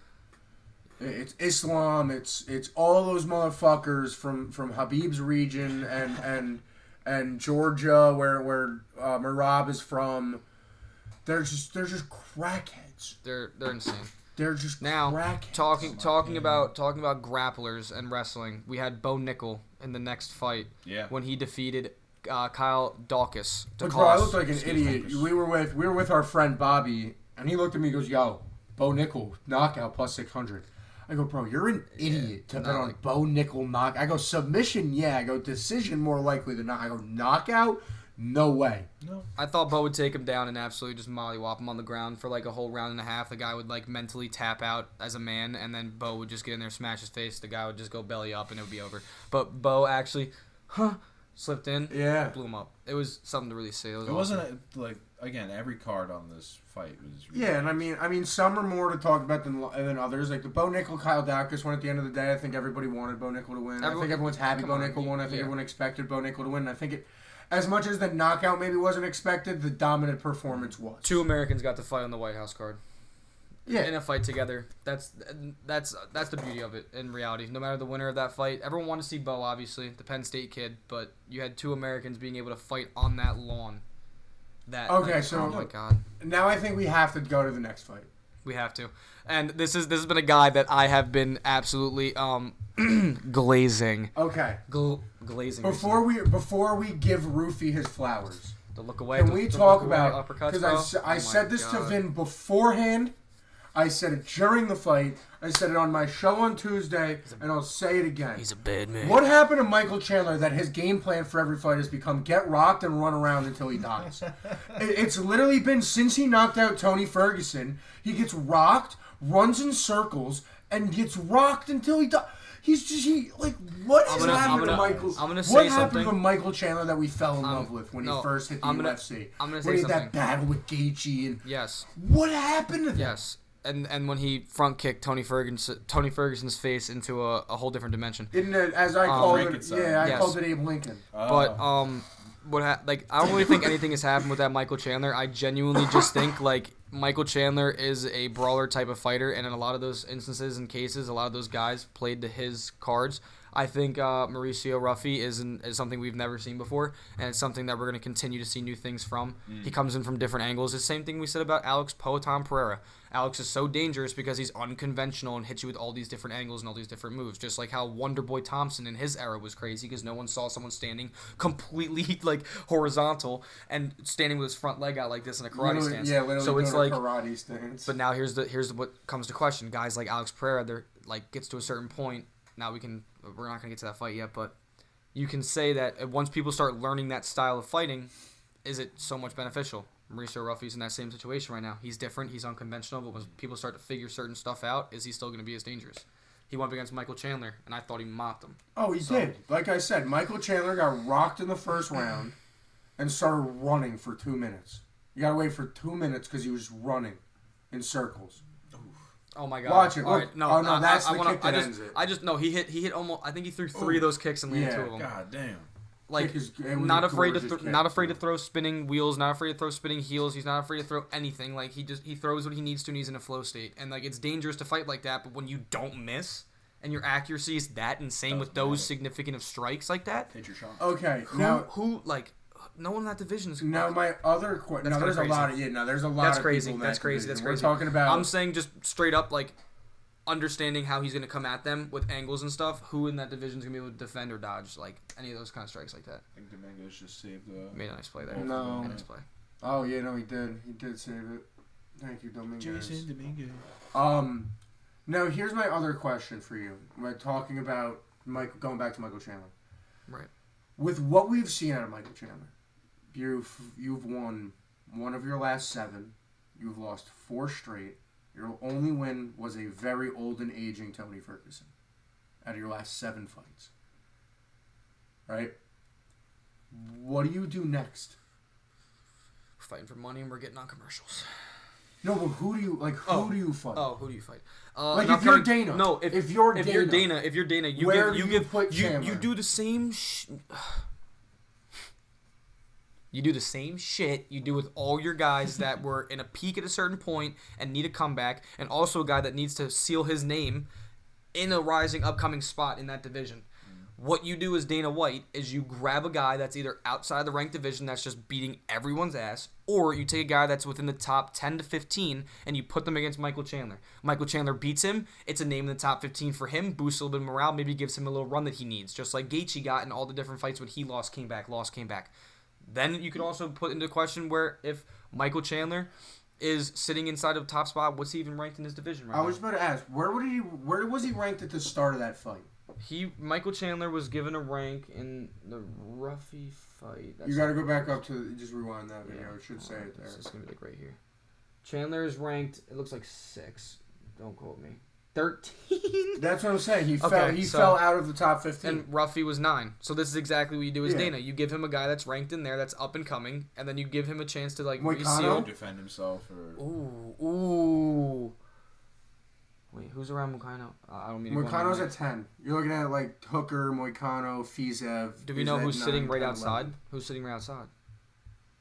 S1: It's Islam. It's all those motherfuckers from Habib's region and Georgia, where Merab is from. They're just crackheads.
S3: They're insane.
S1: They're just
S3: now
S1: crackheads.
S3: talking about grapplers and wrestling. We had Bo Nickel in the next fight.
S2: Yeah.
S3: When he defeated Kyle Dawkins.
S1: But bro, I looked like an idiot. We were with our friend Bobby, and he looked at me and goes, "Yo, Bo Nickel knockout plus 600." I go, "Bro, you're an idiot to bet on Bo Nickel knock." I go, "Submission, yeah." I go, "Decision more likely than not." I go, "Knockout, no way."
S3: No. I thought Bo would take him down and absolutely just mollywop him on the ground for like a whole round and a half. The guy would like mentally tap out as a man, and then Bo would just get in there, smash his face. The guy would just go belly up, and it would be over. But Bo actually, slipped in, blew him up. It was something to really see. It
S2: wasn't like, again, every card on this fight was really
S1: and I mean some are more to talk about than others. Like the Bo Nickel Kyle Dawkins one at the end of the day, I think everybody wanted Bo Nickel to win. I think everyone's happy Bo Nickel won. I think everyone expected Bo Nickel to win. I think as much as the knockout maybe wasn't expected, the dominant performance was.
S3: 2 Americans got to fight on the White House card.
S1: Yeah.
S3: In a fight together. That's the beauty of it in reality. No matter the winner of that fight, everyone wanted to see Bo, obviously, the Penn State kid, but you had 2 Americans being able to fight on that lawn. Oh my God.
S1: Now I think we have to go to the next fight.
S3: We have to. And this has been a guy that I have been absolutely glazing.
S1: Okay.
S3: Glazing.
S1: Before we give Roofy his flowers.
S3: To look away.
S1: Can we talk about, because I said this to Vin beforehand. I said it during the fight. I said it on my show on Tuesday, and I'll say it again.
S3: He's a bad man.
S1: What happened to Michael Chandler that his game plan for every fight has become get rocked and run around until he dies? It's literally been since he knocked out Tony Ferguson. He gets rocked, runs in circles, and gets rocked until he dies. What happened to Michael? What happened to Michael Chandler that we fell in love with when he first hit the UFC?
S3: I'm gonna say
S1: when he
S3: something.
S1: had that battle with Gaethje and
S3: yes.
S1: What happened to that?
S3: Yes. And when he front kicked Tony Ferguson's face into a whole different dimension.
S1: As I called it, I called it Abe Lincoln.
S3: But I don't really think anything has happened with that Michael Chandler. I genuinely just think like Michael Chandler is a brawler type of fighter, and in a lot of those instances and cases, a lot of those guys played to his cards. I think Mauricio Ruffy is something we've never seen before, and it's something that we're going to continue to see new things from. He comes in from different angles. The same thing we said about Alex Poatan Pereira. Alex is so dangerous because he's unconventional and hits you with all these different angles and all these different moves. Just like how Wonderboy Thompson in his era was crazy because no one saw someone standing completely like horizontal and standing with his front leg out like this in a karate stance.
S1: Yeah, literally
S3: so it's
S1: doing
S3: like
S1: a karate stance.
S3: But now here's what comes to question. Guys like Alex Pereira, they're like gets to a certain point. Now we're not gonna get to that fight yet, but you can say that once people start learning that style of fighting, is it so much beneficial? Mauricio Ruffy's in that same situation right now. He's different. He's unconventional. But when people start to figure certain stuff out, is he still going to be as dangerous? He went up against Michael Chandler, and I thought he mopped him.
S1: Oh, he did. Like I said, Michael Chandler got rocked in the first round and started running for 2 minutes. You got to wait for 2 minutes because he was running in circles.
S3: Oh my God!
S1: Watch it.
S3: All right,
S1: no, that's the kick that ends it.
S3: He hit almost. I think he threw 3 of those kicks and landed 2 of them.
S2: God damn.
S3: Like not afraid to throw spinning wheels, not afraid to throw spinning heels. He's not afraid to throw anything. Like he throws what he needs to, and he's in a flow state. And like it's dangerous to fight like that. But when you don't miss and your accuracy is that insane with those significant of strikes like that,
S2: hit your shot.
S1: Okay,
S3: who like no one in that division is.
S1: Now my other question. No, there's a lot of there's a lot.
S3: That's
S1: of
S3: crazy.
S1: People in
S3: That's
S1: that
S3: crazy.
S1: division.
S3: That's crazy.
S1: We're talking about.
S3: I'm saying just straight up like. Understanding how he's going to come at them with angles and stuff, who in that division is going to be able to defend or dodge like any of those kind of strikes like that.
S2: I think Dominguez just saved
S3: made a nice play there.
S1: No.
S3: Made a nice play.
S1: Oh yeah, no, he did. He did save it. Thank you, Dominguez.
S2: Jason Dominguez.
S1: Now here's my other question for you. We're talking about going back to Michael Chandler.
S3: Right.
S1: With what we've seen out of Michael Chandler, you've won one of your last 7. You've lost 4 straight. Your only win was a very old and aging Tony Ferguson out of your last 7 fights. Right? What do you do next?
S3: We're fighting for money and we're getting on commercials.
S1: No, but who do you fight?
S3: Oh, who do you fight?
S1: Like if you're Dana.
S3: No, if you're Dana, you do the same. You do the same shit you do with all your guys that were in a peak at a certain point and need a comeback, and also a guy that needs to seal his name in a rising upcoming spot in that division. What you do as Dana White is you grab a guy that's either outside the ranked division that's just beating everyone's ass, or you take a guy that's within the top 10 to 15 and you put them against Michael Chandler. Michael Chandler beats him. It's a name in the top 15 for him, boosts a little bit of morale, maybe gives him a little run that he needs, just like Gaethje got in all the different fights when he lost, came back. Then you could also put into question where if Michael Chandler is sitting inside of the top spot, what's he even ranked in his division right now?
S1: I was about to ask, where was he ranked at the start of that fight?
S3: Michael Chandler was given a rank in the Ruffy fight.
S1: You got to go back up to just rewind that video. It should say it there.
S3: It's gonna be like right here. Chandler is ranked. It looks like 6. Don't quote me. 13.
S1: That's what I'm saying. He fell out of the top 15.
S3: And Ruffy was 9. So this is exactly what you do as Dana. You give him a guy that's ranked in there, that's up and coming, and then you give him a chance to like reseal.
S2: Defend himself.
S3: Ooh. Wait, who's around Moicano? I don't mean to
S1: Moicano's at 10. You're looking at like Hooker, Moicano, Fizev.
S3: Do we know who's sitting right outside? 11. Who's sitting right outside?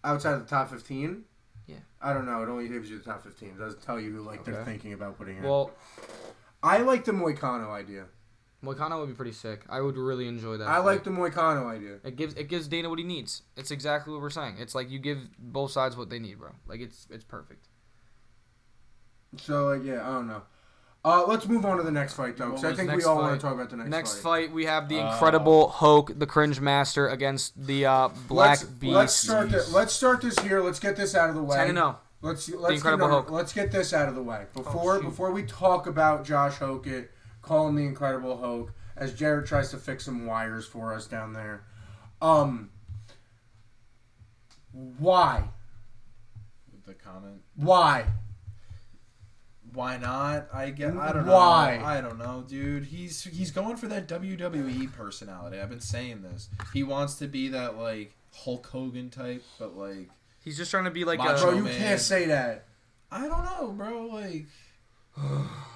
S1: Outside of the top 15?
S3: Yeah.
S1: I don't know. It only gives you the top 15. It doesn't tell you who they're thinking about putting in.
S3: Well,
S1: I like the Moicano idea.
S3: Moicano would be pretty sick. I would really enjoy that.
S1: I like the Moicano idea.
S3: It gives Dana what he needs. It's exactly what we're saying. It's like you give both sides what they need, bro. Like it's perfect.
S1: So I don't know. Let's move on to the next fight, though, because I think we all want to talk about the next fight.
S3: Next fight, we have the Incredible Hulk, the Cringe Master, against the Black Beast.
S1: Let's start this here. Let's get this out of the way.
S3: 10-0.
S1: Let's get this out of the way before we talk about Josh Hokett, call him the Incredible Hulk, as Jarrett tries to fix some wires for us down there. Why?
S2: The comment.
S1: Why?
S2: Why not? I don't know.
S1: Why?
S2: I don't know, dude. He's going for that WWE personality. I've been saying this. He wants to be that like Hulk Hogan type, but like
S3: he's just trying to be like
S1: Bro, you can't say that.
S2: I don't know, bro. Like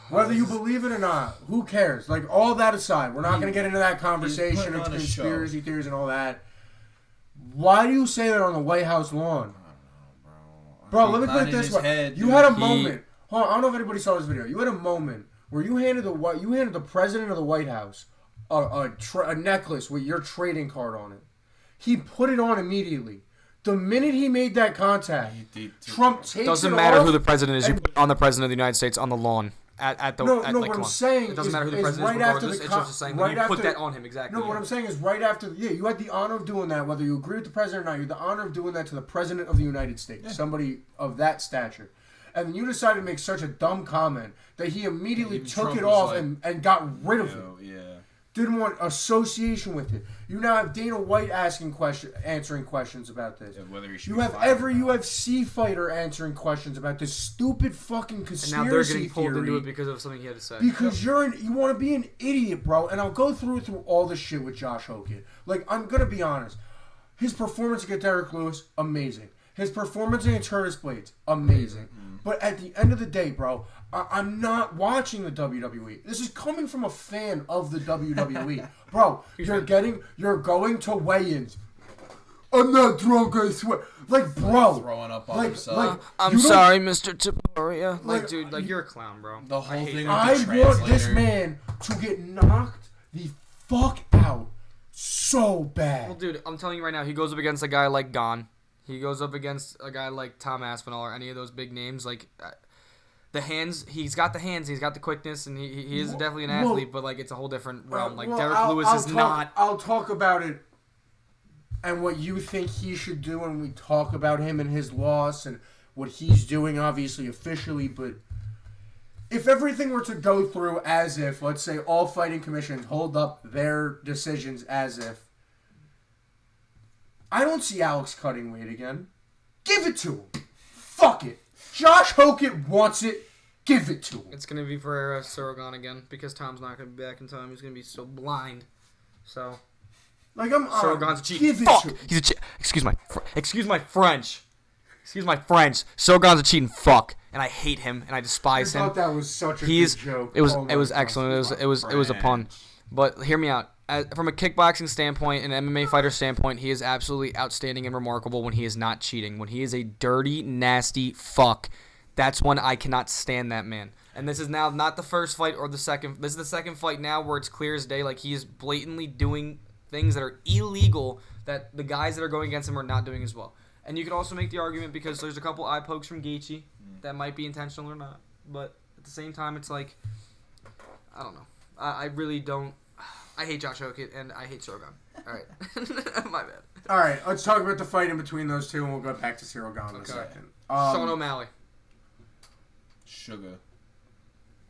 S1: whether you believe it or not, who cares? Like all that aside, we're not going to get into that conversation of conspiracy theories and all that. Why do you say that on the White House lawn?
S2: I don't know, bro.
S1: Bro, let me put it this way. You had a moment. Hold on, I don't know if anybody saw this video. You had a moment where you handed the president of the White House a necklace with your trading card on it. He put it on immediately. The minute he made that contact, Trump takes it off.
S3: Doesn't matter who the president is. You put on the president of the United States on the lawn
S1: what I'm saying
S3: it doesn't matter who the president is. Regardless, it's just saying when you put that on him exactly.
S1: No, what I'm saying is right after. Yeah, you had the honor of doing that, whether you agree with the president or not. You had the honor of doing that to the president of the United States, somebody of that stature. And you decided to make such a dumb comment that he immediately took it off and got rid of it.
S2: Yeah.
S1: Didn't want association with it. You now have Dana White answering questions about this.
S2: Yeah, whether he should
S1: you have every UFC fighter answering questions about this stupid fucking conspiracy theory.
S3: And now they're getting pulled into it because of something he had to say.
S1: Because you want to be an idiot, bro. And I'll go through all this shit with Josh Hokett. Like, I'm going to be honest. His performance against Derek Lewis, amazing. His performance against Curtis Blades, amazing. But at the end of the day, bro, I'm not watching the WWE. This is coming from a fan of the WWE. Bro, you're going to weigh-ins. I'm not drunk, I swear. Like, bro.
S2: Throwing up on himself.
S3: I'm sorry, Mr. Topuria. Like, dude, like, you're a clown, bro.
S2: The whole thing
S1: I want this man to get knocked the fuck out so bad.
S3: Well, dude, I'm telling you right now, he goes up against a guy like Gon. He goes up against a guy like Tom Aspinall or any of those big names. Like, the hands, he's got the hands, he's got the quickness, and he is definitely an athlete, but, like, it's a whole different realm. Like, Derek Lewis is not.
S1: I'll talk about it and what you think he should do when we talk about him and his loss and what he's doing, obviously, officially. But if everything were to go through as if, let's say, all fighting commissions hold up their decisions as if, I don't see Alex cutting weight again. Give it to him. Fuck it. Josh Hokett wants it, give it to him.
S3: It's going to be for Sorogan again because Tom's not going to be back in time. He's going to be so blind. So,
S1: Like, I'm
S3: Sorogan's a cheat.
S1: Give it
S3: Fuck!
S1: to him.
S3: He's a cheat. Excuse my French. Excuse my French. Sorogan's a cheating fuck, and I hate him and I
S1: I
S3: despise him.
S1: thought that was such a good joke.
S3: It was
S1: Oh my
S3: it was
S1: God.
S3: excellent. It was a pun. But hear me out. From a kickboxing standpoint and MMA fighter standpoint, he is absolutely outstanding and remarkable when he is not cheating. When he is a dirty, nasty fuck, that's when I cannot stand that man. And this is now not the first fight or the second. This is the second fight now where it's clear as day. Like, he is blatantly doing things that are illegal that the guys that are going against him are not doing as well. And you could also make the argument because there's a couple eye pokes from Gaethje that might be intentional or not. But at the same time, it's like, I don't know. I really don't. I hate Josh Hokett and I hate Sorogan. All right. My bad.
S1: All right, let's talk about the fight in between those two, and we'll go back to Sorogan in a second.
S3: Sean O'Malley.
S2: Sugar.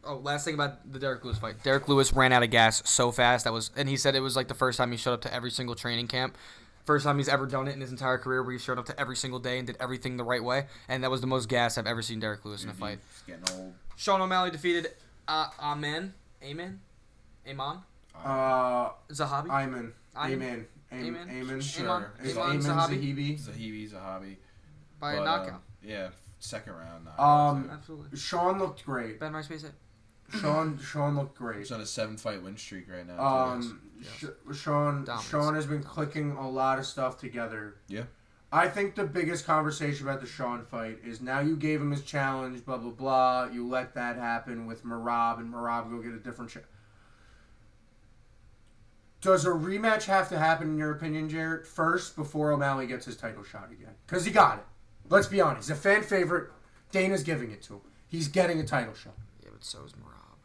S3: Oh, last thing about the Derek Lewis fight. Derek Lewis ran out of gas so fast. And he said it was like the first time he showed up to every single training camp. First time he's ever done it in his entire career where he showed up to every single day and did everything the right way. And that was the most gas I've ever seen Derek Lewis in a fight.
S2: It's getting old.
S3: Sean O'Malley defeated Aman. Zahabi?
S1: Amen.
S2: Sure.
S1: Is
S3: Iman
S1: Amen
S3: Zahabi?
S2: Zahabi.
S3: By a knockout.
S2: Yeah, second round knockout.
S3: Absolutely.
S1: Sean looked great.
S3: Ben MySpace it.
S1: Sean looked great.
S2: He's on a 7-fight win streak right now.
S1: Sean
S3: Dominance.
S1: has been clicking a lot of stuff together.
S2: Yeah.
S1: I think the biggest conversation about the Sean fight is now you gave him his challenge, blah, blah, blah. You let that happen with Merab, and Merab go get a different challenge. Does a rematch have to happen, in your opinion, Jarrett, first before O'Malley gets his title shot again? Because he got it. Let's be honest. He's a fan favorite. Dana's giving it to him. He's getting a title shot.
S3: Yeah, but so is Merab.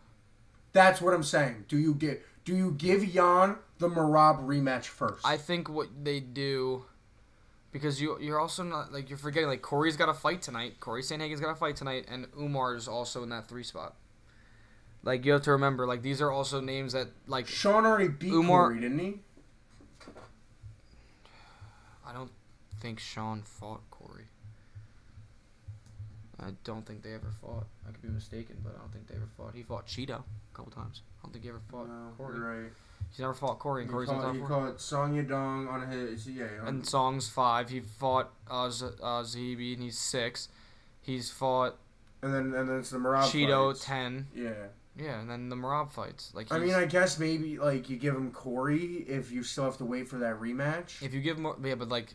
S1: That's what I'm saying. Do you give Jan the Merab rematch first?
S3: I think what they do, because you're also not, like, you're forgetting, like, Corey's got a fight tonight. Corey Sandhagen's got a fight tonight, and Umar's also in that 3 spot. Like, you have to remember, like, these are also names that, like...
S1: Sean already beat
S3: Umar,
S1: Corey, didn't he?
S3: I don't think Sean fought Corey. I don't think they ever fought. I could be mistaken, but I don't think they ever fought. He fought Cheeto a couple times. I don't think he ever fought Corey.
S1: You're right.
S3: He's never fought Corey, and Corey's in the top 4.
S1: He caught Song Yadong on his... Yeah.
S3: And Song's 5. He fought Zahibi, and he's 6. He's fought...
S1: And then it's the Merab
S3: Cheeto,
S1: fights.
S3: 10.
S1: Yeah.
S3: Yeah, and then the Merab fights. Like,
S1: I mean, I guess maybe, like, you give him Corey if you still have to wait for that rematch.
S3: if you give more... Yeah, but, like...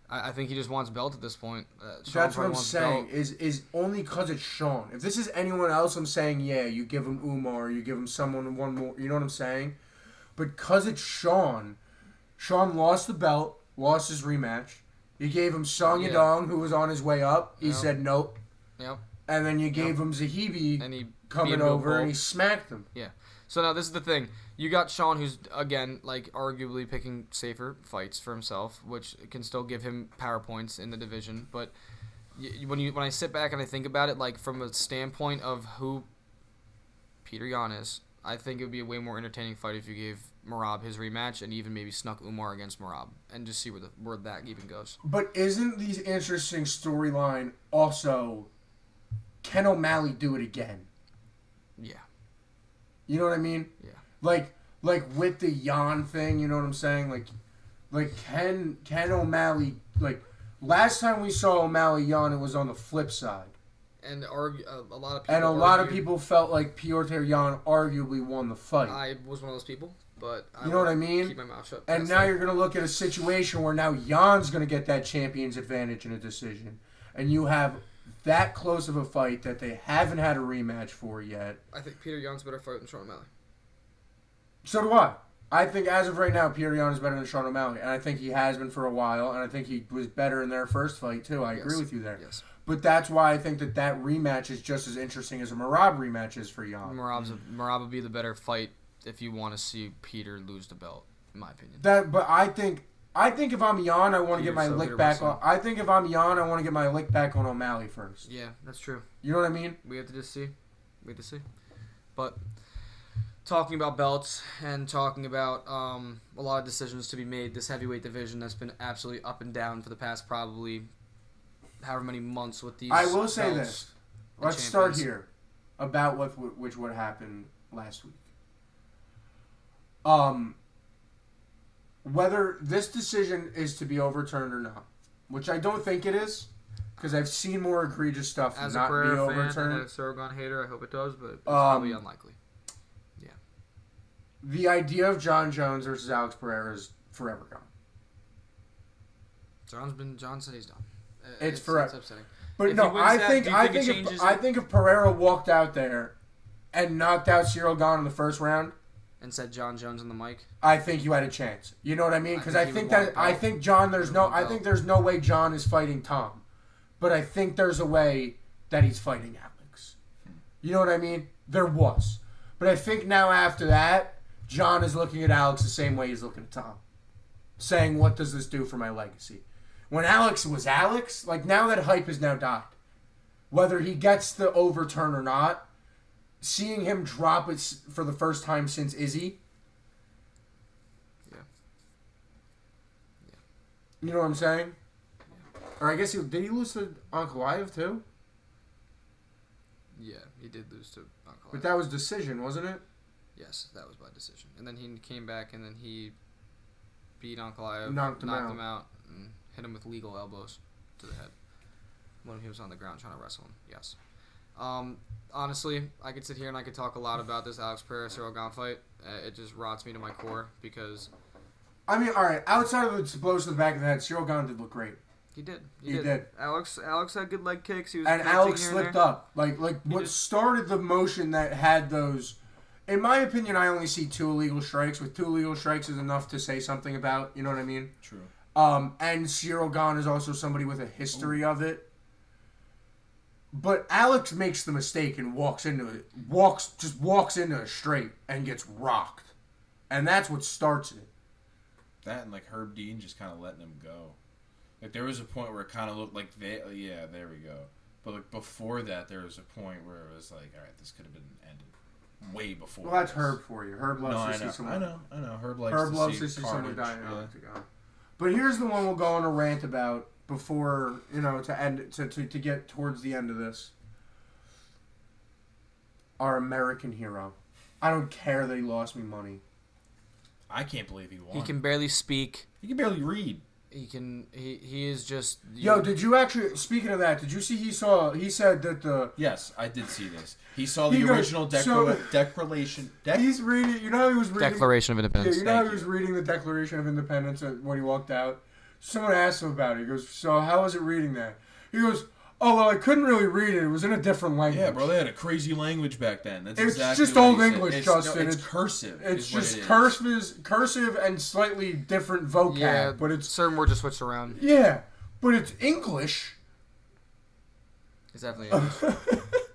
S3: I think he just wants belt at this point.
S1: That's what I'm saying. Is only because it's Sean. If this is anyone else, I'm saying, yeah, you give him Umar, you give him someone one more. You know what I'm saying? But because it's Sean lost the belt, lost his rematch. You gave him Song Yadong, who was on his way up. He said nope.
S3: Yep.
S1: And then you gave him Zahibi
S3: And he
S1: coming over, and he smacked him.
S3: Yeah. So now this is the thing. You got Sean, who's, again, like, arguably picking safer fights for himself, which can still give him power points in the division. But when I sit back and I think about it, like, from a standpoint of who Peter Yan is, I think it would be a way more entertaining fight if you gave Merab his rematch and even maybe snuck Umar against Merab and just see where that even goes.
S1: But isn't the interesting storyline also, can O'Malley do it again?
S3: Yeah.
S1: You know what I mean?
S3: Yeah.
S1: Like with the Yan thing, you know what I'm saying? Like can O'Malley, like, last time we saw O'Malley Yan, it was on the flip side.
S3: And a
S1: lot of people felt like Piotr Yan arguably won the fight.
S3: I was one of those people, but
S1: you know what I mean?
S3: Keep my mouth shut.
S1: And now you're going to look at a situation where now Jan's going to get that champion's advantage in a decision. And you have that close of a fight that they haven't had a rematch for yet.
S3: I think Peter Yan's a better fight than Sean O'Malley.
S1: So do I. I think as of right now, Peter Yan is better than Sean O'Malley. And I think he has been for a while. And I think he was better in their first fight, too. I agree with you there.
S3: Yes.
S1: But that's why I think that rematch is just as interesting as a Merab rematch is for Yan.
S3: Merab would be the better fight if you want to see Peter lose the belt, in my opinion.
S1: But I think if I'm Yan, I want to get my lick back on. I think if I'm Yan, I want to get my lick back on O'Malley first.
S3: Yeah, that's true.
S1: You know what I mean?
S3: We have to just see. But talking about belts and talking about a lot of decisions to be made, this heavyweight division that's been absolutely up and down for the past probably however many months with these.
S1: I will say
S3: belts
S1: this.
S3: and
S1: Let's start
S3: champions.
S1: here about what happened last week. Whether this decision is to be overturned or not, which I don't think it is, because I've seen more egregious stuff
S3: As
S1: not
S3: a
S1: be
S3: Pereira
S1: overturned.
S3: fan and a Sorogon hater, I hope it does, but it's probably unlikely.
S1: The idea of John Jones versus Alex Pereira is forever gone.
S3: John said he's done.
S1: It's forever.
S3: It's upsetting.
S1: But
S3: If
S1: no,
S3: he wins that, do you think it changes
S1: I
S3: it?
S1: think if Pereira walked out there and knocked out Cyril Gane in the first round,
S3: And said John Jones on the mic.
S1: I think you had a chance. You know what I mean? Because I think
S3: think he would
S1: that
S3: want
S1: I
S3: the
S1: think John.
S3: He would want the
S1: I think there's no way John is fighting Tom, but I think there's a way that he's fighting Alex. You know what I mean? There was, but I think now after that, John is looking at Alex the same way he's looking at Tom, saying, "What does this do for my legacy?" When Alex was Alex, like now that hype has now died. Whether he gets the overturn or not, seeing him drop it for the first time since Izzy.
S3: Yeah.
S1: You know what I'm saying? Or I guess did he lose to Ankalaev too?
S3: Yeah, he did lose to Ankalaev.
S1: But that was decision, wasn't it?
S3: Yes, that was by decision. And then he came back and then he beat Ankalaev,
S1: Knocked him
S3: him out, and hit him with legal elbows to the head when he was on the ground trying to wrestle him. Yes. Honestly, I could sit here and I could talk a lot about this Alex Pereira-Cyril Gane fight. It just rots me to my core because
S1: I mean, all right. Outside of the blows to the back of the head, Cyril Gane did look great,
S3: he did.
S1: He did.
S3: Alex had good leg kicks. He was
S1: and
S3: connecting
S1: Alex
S3: here and
S1: slipped
S3: there.
S1: up. Like what
S3: did.
S1: started the motion that had those. In my opinion, I only see 2 illegal strikes. With 2 illegal strikes is enough to say something about. You know what I mean?
S2: True.
S1: And Cyril Gane is also somebody with a history of it. But Alex makes the mistake and walks into it. Just walks into it straight and gets rocked. And that's what starts it.
S2: That and like Herb Dean just kind of letting him go. Like there was a point where it kind of looked like there we go. But like before that, there was a point where it was like, all right, this could have been ended way before.
S1: Well, that's
S2: this.
S1: Herb for you. Herb loves to see someone.
S2: I know. Herb likes
S1: to see someone
S2: carnage.
S1: die in
S2: Yeah.
S1: an octagon. But here's the one we'll go on a rant about before, to end to get towards the end of this. Our American hero. I don't care that he lost me money.
S2: I can't believe he won.
S3: He can barely speak.
S2: He can barely read.
S3: He is just.
S1: Yo, did you actually? Speaking of that, did you see? He said that the.
S2: Yes, I did see this. He saw the
S1: He goes,
S2: original
S1: so-
S2: declaration.
S1: He's reading. You know how he was reading.
S3: Declaration of
S1: Yeah,
S3: Independence.
S1: you know how
S2: Thank
S1: he was
S2: you.
S1: reading the Declaration of Independence when he walked out. Someone asked him about it. He goes, "So how was it reading that?" He goes, "Oh well, I couldn't really read it. It was in a different language."
S2: Yeah, bro, they had a crazy language back then. That's
S1: It's
S2: exactly
S1: just
S2: what
S1: old
S2: he said.
S1: English,
S2: it's,
S1: Justin.
S2: No, it's
S1: It's-
S2: cursive.
S1: It's
S2: is what
S1: just
S2: it is.
S1: cursive and slightly different vocab,
S3: Yeah,
S1: but it's
S3: certain words are switched around.
S1: yeah, but it's English.
S3: It's definitely English.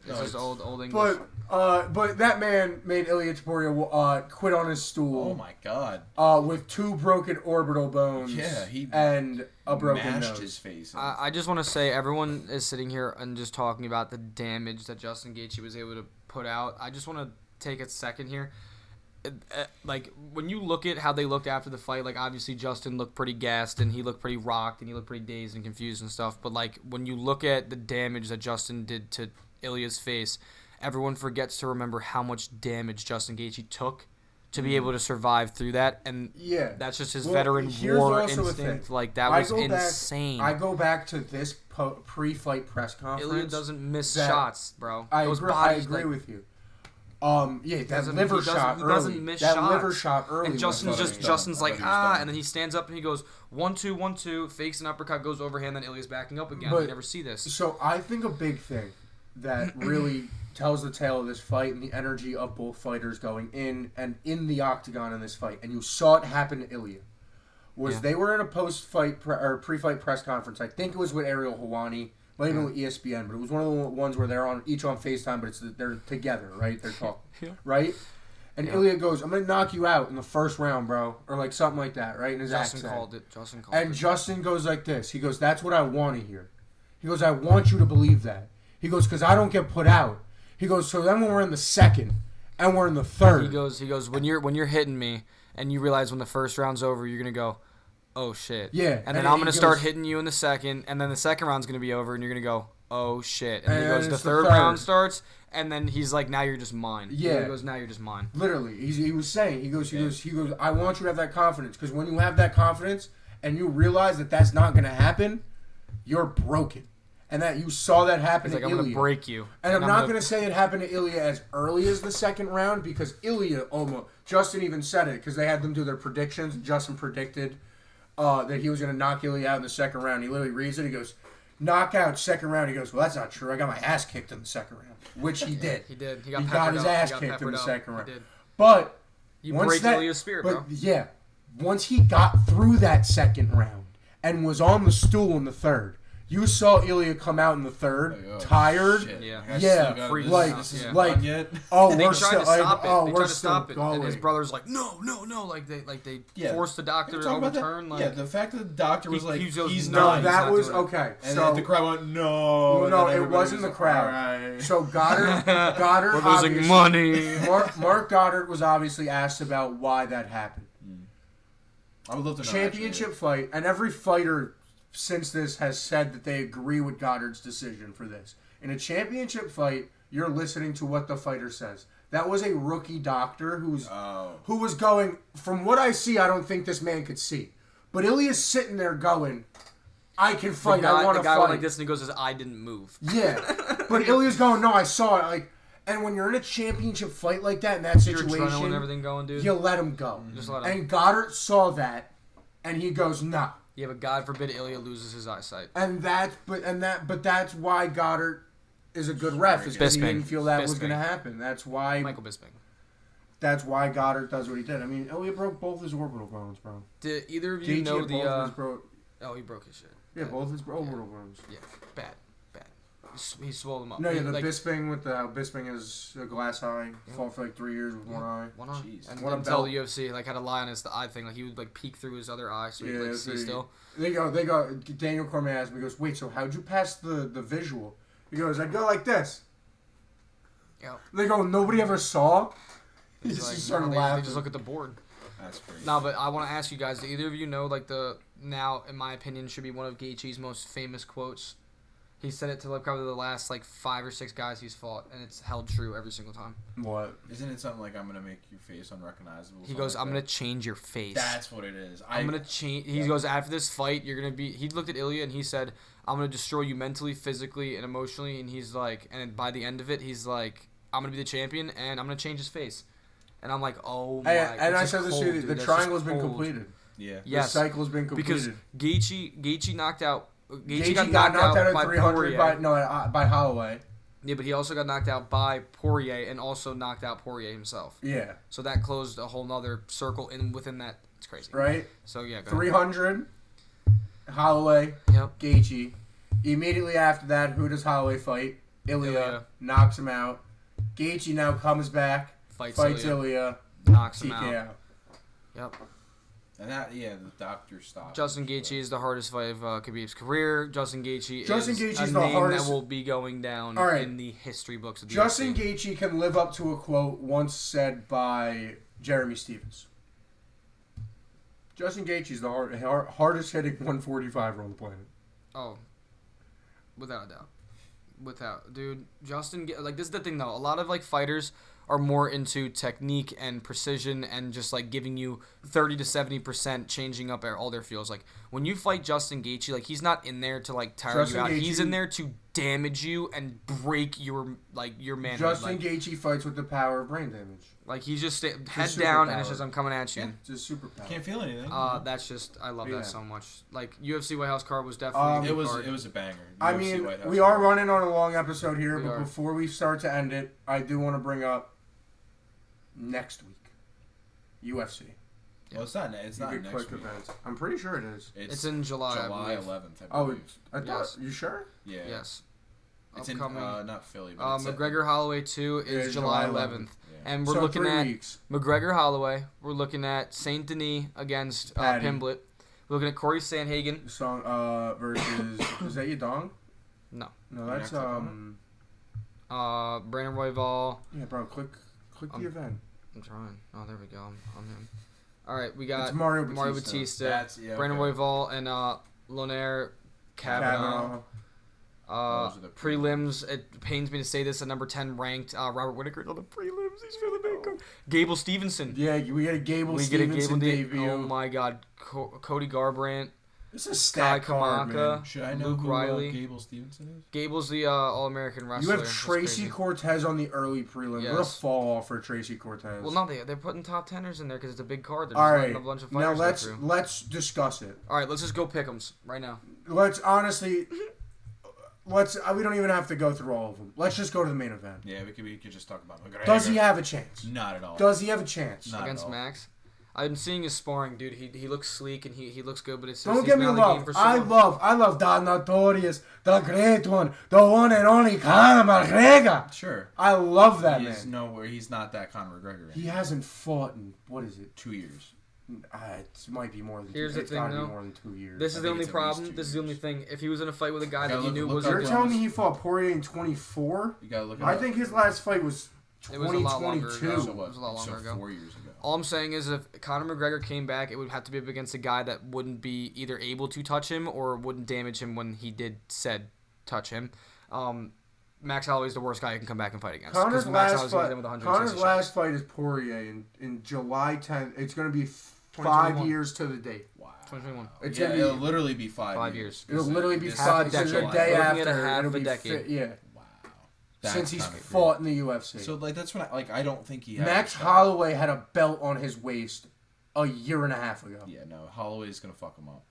S3: It's just old English.
S1: But that man made Ila Topuria quit on his stool.
S2: Oh my god.
S1: With 2 broken orbital bones.
S2: Yeah, he
S1: and a broken
S2: mashed
S1: nose.
S2: his face.
S3: I just want to say everyone is sitting here and just talking about the damage that Justin Gaethje was able to put out. I just want to take a second here. Like when you look at how they looked after the fight, like obviously Justin looked pretty gassed and he looked pretty rocked and he looked pretty dazed and confused and stuff. But like when you look at the damage that Justin did to Ilya's face, everyone forgets to remember how much damage Justin Gaethje took to be able to survive through that, and
S1: Yeah.
S3: that's just his
S1: Well,
S3: veteran
S1: here's
S3: war
S1: also a
S3: instinct.
S1: thing.
S3: Like that
S1: I
S3: was
S1: go back-
S3: insane.
S1: I go back to this pre-fight press conference.
S3: Ilya doesn't miss
S1: that-
S3: shots, bro.
S1: I
S3: Those
S1: agree, I
S3: bodies,
S1: agree
S3: like,
S1: with you. That
S3: doesn't-
S1: liver
S3: he doesn't-
S1: shot
S3: he
S1: early.
S3: doesn't miss
S1: that
S3: shots.
S1: liver shot early.
S3: And
S1: was
S3: Justin's
S1: funny.
S3: just Justin's
S2: I
S3: like
S2: thought he was done.
S3: and then he stands up and he goes 1-2, 1-2, fakes an uppercut, goes overhand, then Ilya's backing up again.
S1: But-
S3: You never see this.
S1: So I think a big thing that really tells the tale of this fight and the energy of both fighters going in and in the octagon in this fight, and you saw it happen to Ilya, was
S3: Yeah.
S1: they were in a post-fight or pre-fight press conference. I think it was with Ariel Helwani, might have been with ESPN, but it was one of the ones where they're each on FaceTime, but they're together, right? They're talking,
S3: Yeah.
S1: right? And
S3: Yeah.
S1: Ilya goes, "I'm gonna knock you out in the first round, bro," or like something like that, right? In his
S3: Justin
S1: accent.
S3: called it. Justin called
S1: And
S3: it.
S1: Justin goes like this. He goes, "That's what I want to hear." He goes, "I want you to believe that." He goes, "Because I don't get put out." He goes, "So then when we're in the second and we're in the third."
S3: He goes when you're hitting me and you realize when the first round's over, you're gonna go, oh shit.
S1: Yeah.
S3: And then I'm gonna start hitting you in the second, and then the second round's gonna be over, and you're gonna go, oh shit. And then he goes, the third round starts, and then he's like, now you're just mine.
S1: Yeah.
S3: He goes, now you're just mine.
S1: Literally, he was saying, he goes, I want you to have that confidence, because when you have that confidence and you realize that that's not gonna happen, you're broken. And that you saw that happen to
S3: He's like,
S1: Ilya.
S3: I'm gonna break you.
S1: And I'm not gonna say it happened to Ilya as early as the second round, because Ilya almost, Justin even said it, because they had them do their predictions. Justin predicted that he was gonna knock Ilya out in the second round. He literally reads it. He goes, knockout second round. He goes, well, that's not true. I got my ass kicked in the second round, which he did.
S3: He did.
S1: He got his ass kicked in the second round.
S3: He did.
S1: But
S3: you
S1: once
S3: break
S1: that,
S3: Ilya's spirit,
S1: but
S3: bro.
S1: yeah, once he got through that second round and was on the stool in the third, you saw Ilya come out in the third,
S2: tired.
S1: This
S2: is
S1: like,
S2: done yet.
S1: Oh,
S3: they
S1: we're
S3: tried
S1: still,
S3: to stop it.
S1: oh,
S3: They
S1: we're
S3: tried to
S1: still
S3: stop it,
S1: going.
S3: and his brother's like, no, like they forced the doctor to overturn. Like,
S2: yeah, the fact that the doctor was like, he's
S1: no,
S2: not.
S1: that was okay.
S2: And
S1: so
S2: the crowd went, no.
S1: No, it wasn't the crowd.
S2: Right.
S1: So Goddard,
S3: we're losing money.
S1: Mark Goddard was obviously asked about why that happened.
S2: I would love to know.
S1: Championship fight, and every fighter since this has said that they agree with Goddard's decision for this. In a championship fight, you're listening to what the fighter says. That was a rookie doctor who was going, from what I see, I don't think this man could see. But Ilya's sitting there going, I can fight, I want to fight.
S3: The guy went like this and he goes, his eye didn't move.
S1: Yeah. But Ilya's going, no, I saw it. Like, and when you're in a championship fight like that, in that situation,
S3: and everything going, dude.
S1: You let him go.
S3: Just let him.
S1: And Goddard saw that, and he goes, nah.
S3: Yeah, but God forbid Ilya loses his eyesight.
S1: And that's why Goddard is a good ref, is because he didn't feel that was going to happen. That's why
S3: Michael Bisping.
S1: That's why Goddard does what he did. I mean, Ilya broke both his orbital bones, bro.
S3: Did either of you know the?
S1: Oh,
S3: he broke his shit.
S1: Yeah, both his orbital bones.
S3: Yeah, bad. He swelled them up.
S1: No, yeah, the Bisping with the Bisping is a glass eye. Fought for like 3 years with one eye.
S3: One eye.
S2: Jeez.
S3: And until the UFC had to lie on his eye thing, he would peek through his other eye so he could see still.
S1: They go. Daniel Cormier asked me, he goes, wait, so how'd you pass the visual? He goes, I'd go like this.
S3: Yeah.
S1: They go, nobody ever saw. He just started laughing.
S3: They just look at the board.
S2: That's crazy.
S3: No, but I want to ask you guys, do either of you know now, in my opinion, should be one of Gaethje's most famous quotes? He said it to probably the last 5 or 6 guys he's fought, and it's held true every single time.
S1: What?
S2: Isn't it something like, I'm going to make your face unrecognizable?
S3: He goes, I'm going to change your face.
S2: That's what it is.
S3: I'm going to change. He goes, after this fight, you're going to be. He looked at Ilya and he said, I'm going to destroy you mentally, physically, and emotionally. And he's like, and by the end of it, he's like, I'm going to be the champion, and I'm going to change his face. And I'm like, oh my god.
S1: And I said this to you, the triangle's been completed.
S2: Yeah.
S1: Yes. The cycle's been completed.
S3: Because Gaethje knocked out.
S1: Gaethje got knocked out at 300 by Holloway.
S3: Yeah, but he also got knocked out by Poirier and also knocked out Poirier himself.
S1: Yeah.
S3: So that closed a whole nother circle within that. It's crazy.
S1: Right?
S3: So, yeah, go
S1: 300, Holloway,
S3: yep.
S1: Gaethje. Immediately after that, who does Holloway fight? Ilya. Knocks him out. Gaethje now comes back. Fights Ilya.
S3: Knocks him out. Yep.
S2: And that, the doctor stopped.
S3: Justin Gaethje is the hardest fight of Khabib's career. Justin Gaethje is
S1: the
S3: name
S1: hardest
S3: that will be going down in the history books of the
S1: Justin
S3: UFC.
S1: Gaethje can live up to a quote once said by Jeremy Stevens. Justin Gaethje is the hardest hitting 145er on the planet.
S3: Oh, without a doubt. Dude, Justin, this is the thing though. A lot of fighters are more into technique and precision and just giving you 30 to 70% changing up all their feels. When you fight Justin Gaethje, he's not in there to tire you out. He's in there to damage you and break your manhood.
S1: Justin Gaethje fights with the power of brain damage.
S3: He's just head down and it's just, I'm coming at you.
S1: Yeah, it's a superpower.
S2: Can't feel anything.
S3: That's just, I love that so much. UFC White House card was definitely
S2: it was a banger.
S1: I mean, we are running on a long episode here, but before we start to end it, I do want to bring up next week, UFC.
S2: Well, it's not next week.
S1: Events. I'm pretty sure it is.
S3: It's in July.
S2: July 11th.
S1: I thought. Yes. You sure?
S2: Yeah.
S3: Yes.
S2: It's upcoming. Not Philly. But
S3: McGregor Holloway 2 is July 11th. Yeah. And we're looking at McGregor Holloway. We're looking at Saint Denis against Pimblett. We're looking at Corey Sandhagen.
S1: Versus is that Yadong?
S3: No,
S1: that's
S3: Brandon Royval.
S1: Yeah, bro. Click the event.
S3: I'm trying. Oh, there we go. I'm him. All right, we got
S1: It's Mario
S3: Batista,
S2: That's
S3: Brandon
S2: okay.
S3: Royval, and Lonair Kavanaugh.
S2: Those are the
S3: Prelims. It pains me to say this. At number 10 ranked, Robert Whitaker on the prelims. He's feeling big. Gable Stevenson.
S1: Yeah, we get a Gable Stevenson debut.
S3: Oh my God, Cody Garbrandt.
S1: This is a
S3: Sky
S1: stat card, man.
S3: Kamaka.
S2: Should I know
S3: Luke
S2: who
S3: Riley.
S2: Gable Stevenson is?
S3: Gable's the All-American wrestler.
S1: You have
S3: That's
S1: Tracy
S3: crazy.
S1: Cortez on the early prelim. What a
S3: Yes.
S1: fall off for Tracy Cortez.
S3: Well, no, they're putting top teners in there because it's a big card. They're
S1: All
S3: just
S1: right,
S3: letting a bunch of
S1: now
S3: fighters go through.
S1: let's discuss it.
S3: All right, let's just go pick 'ems right now.
S1: Let's honestly, we don't even have to go through all of them. Let's just go to the main event.
S2: Yeah, we could just talk about McGregor.
S1: Does he have a chance?
S2: Not at all.
S1: Does he have a chance?
S2: Not
S3: Against
S2: at all.
S3: Max. I've been seeing his sparring, dude. He looks sleek and he looks good, but it's just
S1: Don't
S3: he's
S1: get me
S3: been out of the game
S1: wrong.
S3: for so
S1: I
S3: long.
S1: love the notorious, the great one, the one and only Conor McGregor.
S2: Sure.
S1: I love that
S2: He's
S1: man.
S2: nowhere. He's not that Conor McGregor.
S1: He hasn't fought in, what is it?
S2: 2 years.
S1: It might be more than
S3: Here's
S1: 2
S3: the
S1: It's
S3: thing,
S1: gotta
S3: though.
S1: be more than 2 years.
S3: This
S2: I
S3: is the
S2: think
S3: only
S2: it's at least
S3: problem.
S2: 2
S3: This is the only
S2: years.
S3: thing. If he was in a fight with a guy
S2: Yeah,
S3: that he knew
S2: look
S3: was
S2: up
S1: You're
S3: a
S1: telling me he fought Poirier in 24?
S2: You gotta look at
S1: I think his last fight was
S3: It was a lot longer
S1: 2022.
S3: ago. It was a lot longer ago.
S2: 4 years ago.
S3: All I'm saying is if Conor McGregor came back, it would have to be up against a guy that wouldn't be either able to touch him or wouldn't damage him when he did touch him. Max Holloway's the worst guy you can come back and fight against.
S1: Connor's
S3: 'cause Max
S1: last
S3: Holloway's gonna
S1: fight.
S3: hit him with 160
S1: Connor's
S3: shots.
S1: last fight is Poirier in July 10th. It's going to be 5
S3: 2021.
S1: years to the date.
S2: Wow.
S3: 2021.
S1: It's
S2: Yeah,
S1: gonna be-
S2: it'll literally be 5
S3: 5
S2: years.
S1: It'll literally be
S2: This-
S3: half
S1: 5
S3: a
S1: because the
S3: decade.
S1: day
S3: We're looking
S1: after
S3: at a half
S1: it'll
S3: a
S1: be
S3: decade.
S2: Wow. That's
S1: since he's
S2: kinda
S1: fought in the UFC.
S2: crazy. So like that's when I don't think he has
S1: Max
S2: a shot.
S1: Holloway had a belt on his waist a year and a half ago.
S2: Yeah, no, Holloway's gonna fuck him up.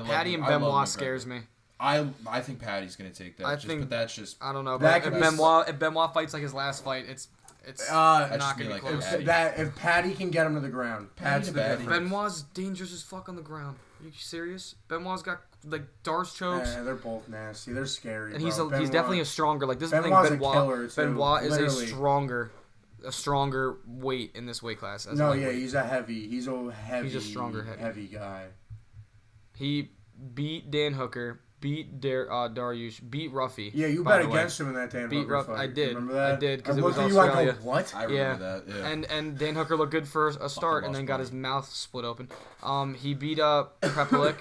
S3: Patty and Benoit scares me.
S2: I think Patty's gonna take that. But that's just
S3: I don't know.
S1: That
S3: But
S1: could
S3: if Benoit fights like his last fight, it's
S2: That's
S3: not
S2: just
S3: gonna
S2: me
S3: be
S2: like
S3: close.
S2: Patty.
S1: If Patty can get him to the ground, Pat's
S2: to
S1: the
S2: Patty.
S1: difference.
S3: Benoit's dangerous as fuck on the ground. Are you serious? Benoit's got like Darce chokes.
S1: Yeah, they're both nasty. They're scary.
S3: And he's
S1: bro.
S3: he's definitely a stronger. Like this is the thing.
S1: Benoit's a killer, too.
S3: Benoit is
S1: Literally.
S3: a stronger weight in this weight class. As
S1: No,
S3: lightweight.
S1: yeah, he's a heavy.
S3: He's a stronger heavy.
S1: guy.
S3: He beat Dan Hooker, beat Dariush, beat Ruffy.
S1: Yeah, you
S3: by
S1: bet
S3: the way.
S1: against him in that Dan
S3: Beat
S1: Hooker
S3: Ruff.
S1: fight.
S3: I did.
S1: Remember that?
S3: I did because
S1: I
S3: it was
S1: looked at you, I
S3: Australia.
S1: go, what?
S2: I remember that. Yeah.
S3: And Dan Hooker looked good for a start, and
S2: lost
S3: then got
S2: money.
S3: his mouth split open. He beat Prepelic.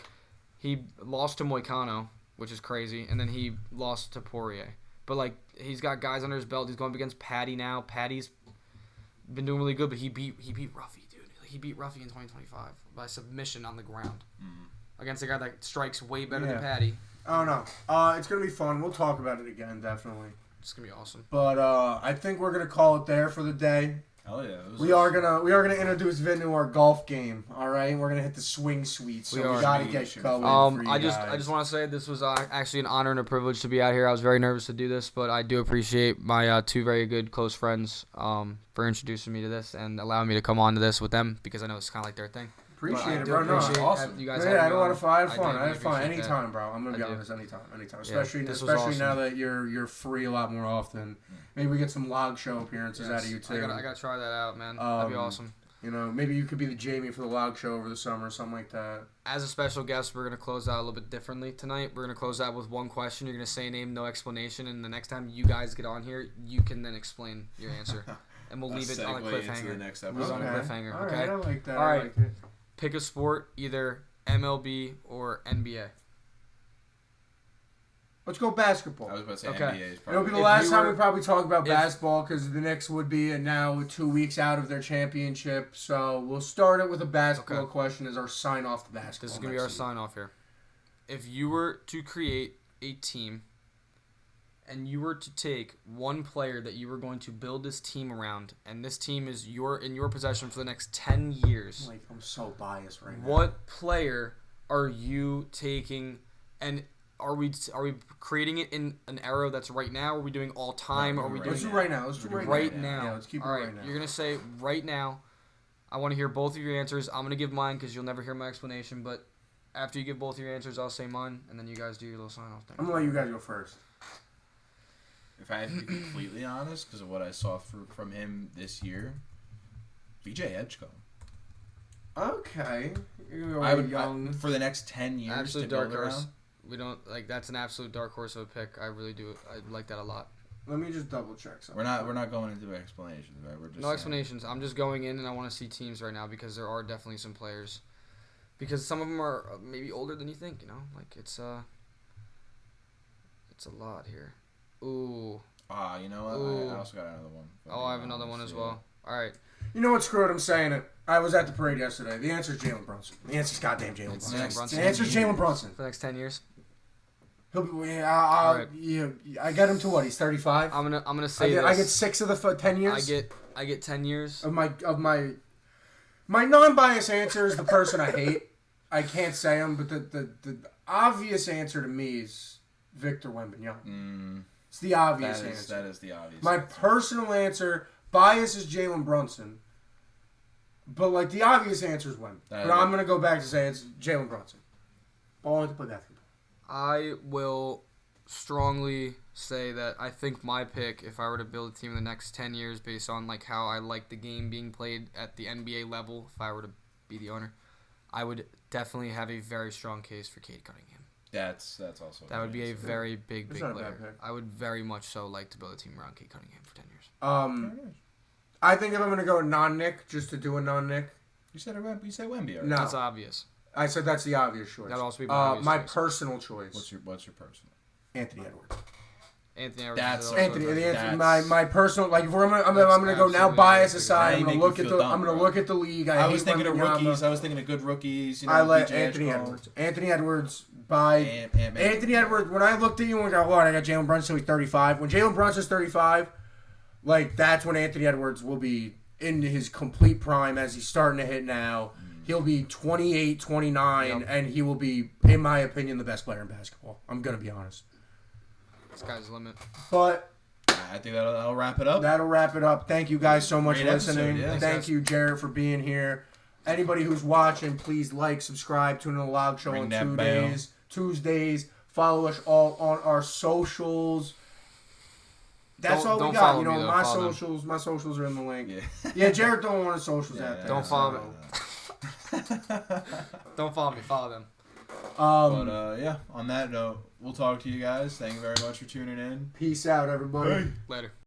S3: He lost to Moicano, which is crazy, and then he lost to Poirier. But like he's got guys under his belt. He's going up against Patty now. Patty's been doing really good, but he beat Ruffy, dude. He beat Ruffy in 2025 by submission on the ground against a guy that strikes way better than Patty.
S1: I don't know. It's gonna be fun. We'll talk about it again, definitely.
S3: It's gonna be awesome.
S1: But I think we're gonna call it there for the day.
S2: Hell yeah.
S1: We are gonna introduce Vin to our golf game. All right, we're gonna hit the swing suite. So
S3: We are.
S1: we gotta get going. for you
S3: I
S1: guys.
S3: just want to say this was actually an honor and a privilege to be out here. I was very nervous to do this, but I do appreciate my two very good close friends for introducing me to this and allowing me to come on to this with them because I know it's kind of like their thing.
S1: Appreciate it,
S3: do
S1: bro. No,
S3: appreciate
S2: awesome.
S3: you guys.
S1: Yeah,
S3: having
S1: I
S3: me
S1: don't
S3: on.
S1: want to. I had
S3: I
S1: fun.
S3: do
S1: I had fun.
S3: appreciate that.
S1: Anytime, bro. I'm gonna be
S3: I
S1: on
S3: do.
S1: this anytime.
S3: Yeah,
S1: Especially
S3: this was
S1: especially
S3: awesome.
S1: now that you're free a lot more often. Maybe we get some log show appearances out of you too.
S3: I gotta try that out, man. That'd be awesome.
S1: You know, maybe you could be the Jamie for the log show over the summer, something like that.
S3: As a special guest, we're gonna close out a little bit differently tonight. We're gonna close out with one question. You're gonna say a name, no explanation, and the next time you guys get on here, you can then explain your answer, and we'll leave it on a
S2: Segue into the
S3: cliffhanger.
S2: next
S3: Leave it on a
S2: episode.
S3: cliffhanger.
S1: All
S3: Okay.
S1: right, I like that.
S3: All
S1: I
S3: right.
S1: like it.
S3: Pick a sport, either MLB or NBA.
S1: Let's go basketball.
S2: I was about to say
S3: Okay.
S2: NBA is
S1: It'll
S2: probably
S1: be the
S3: If
S1: last
S3: you
S1: time
S3: were-
S1: we probably talk about
S3: if-
S1: basketball because the Knicks would be now 2 weeks out of their championship. So we'll start it with a basketball
S3: Okay.
S1: question as our sign off the basketball.
S3: This is gonna be our sign off here. If you were to create a team, and you were to take one player that you were going to build this team around, and this team is in your possession for the next 10 years,
S1: Like, I'm so biased right now.
S3: what player are you taking? And are we creating it in an era that's right now? Are we doing all time? Are we doing
S1: Let's do right now. Let's do
S3: right now?
S1: Yeah, let's keep it
S3: all right,
S1: right now.
S3: you're gonna say right now. I want to hear both of your answers. I'm gonna give mine because you'll never hear my explanation. But after you give both of your answers, I'll say mine, and then you guys do your little sign off thing.
S1: I'm gonna let you guys go first.
S2: If I had to be completely honest, because of what I saw from him this year, VJ Edgecombe.
S1: Okay. You're
S2: I would
S1: young.
S2: for the next 10 years
S3: Absolute
S2: to
S3: dark
S2: build
S3: horse.
S2: around.
S3: We don't like that's an absolute dark horse of a pick. I really do. I like that a lot.
S1: Let me just double check something.
S2: We're not going into explanations, right? We're just
S3: No explanations. I'm just going in and I want to see teams right now because there are definitely some players. Because some of them are maybe older than you think, you know? Like, it's a lot here. Ooh.
S2: You know what? I also got another one.
S3: Oh, I have another one as well. All right.
S1: You know what? Screw it. I'm saying it. I was at the parade yesterday. The answer is Jalen Brunson. The answer is goddamn Jalen
S3: It's
S1: Brunson.
S3: Jalen Brunson.
S1: The answer is Jalen Brunson.
S3: For the next 10 years?
S1: He'll be.
S3: Right.
S1: I got him to what? He's 35.
S3: I'm gonna say
S1: I get 6 of the 10 years.
S3: I get 10 years.
S1: of my non-biased answer is the person I hate. I can't say him, but the obvious answer to me is Victor Wembanyama. It's the obvious answer.
S2: That is the obvious.
S1: My
S2: answer.
S1: personal answer, bias, is Jalen Brunson. But like the obvious answer is Wemby. But I'm gonna go back to say it's Jalen Brunson. Ball into play basketball.
S3: I will strongly say that I think my pick, if I were to build a team in the next 10 years based on like how I like the game being played at the NBA level, if I were to be the owner, I would definitely have a very strong case for Cade Cunningham.
S2: That's also.
S3: That would be a very big
S1: That's not a
S3: player.
S1: bad pick.
S3: I would very much so like to build a team around Cade Cunningham for 10 years.
S1: I think if I'm gonna go non-Nick, just to do a non-Nick.
S2: You said Wemby. Already.
S1: No,
S3: That's obvious.
S1: I said that's the obvious choice.
S3: That'd also be my obvious
S1: my
S3: choice.
S1: personal choice.
S2: What's your personal?
S1: Anthony Edwards.
S3: Anthony Edwards.
S2: That's
S3: is also
S1: Anthony,
S3: a-
S1: the answer,
S2: That's-
S1: my personal, like if I'm gonna go now,
S3: absolutely
S1: bias
S3: ridiculous.
S1: aside,
S2: Now
S1: I'm
S2: you
S1: gonna
S2: make
S1: look
S2: me
S1: at
S2: feel
S1: the
S2: dumb, bro.
S1: look at the league.
S2: I
S1: hate
S2: was thinking of
S1: Wembanyama.
S2: rookies. I was thinking of good rookies. You know,
S1: I let
S2: BJ
S1: Anthony
S2: Ashcroft.
S1: Edwards. Anthony Edwards by
S2: Ant-Man.
S1: Anthony Edwards. When I looked at you and go, "What? I got Jalen Brunson. He's 35." When Jalen Brunson's 35, like that's when Anthony Edwards will be in his complete prime as he's starting to hit now. He'll be 28, 29,
S3: Yep.
S1: and he will be, in my opinion, the best player in basketball. I'm gonna be honest.
S3: Sky's the limit.
S1: But
S2: I think that'll wrap it up.
S1: that'll wrap it up. Thank you guys so much
S2: Great
S1: for listening.
S2: episode, yeah.
S1: Thank you, Jarrett, for being here. Anybody who's watching, please like, subscribe, tune in to the Loud Show
S2: Ring
S1: on
S2: that bell.
S1: Tuesdays. Follow us all on our socials. That's all we
S3: Don't
S1: got.
S3: follow
S1: You know,
S3: me, though.
S1: my
S3: Follow them.
S1: socials. My socials are in the link.
S2: Yeah.
S1: Yeah, Jarrett don't want his socials out there.
S3: Don't follow me. Don't follow me. Follow them.
S2: But yeah, on that note, we'll talk to you guys. Thank you very much for tuning in.
S1: Peace out, everybody.
S3: Later.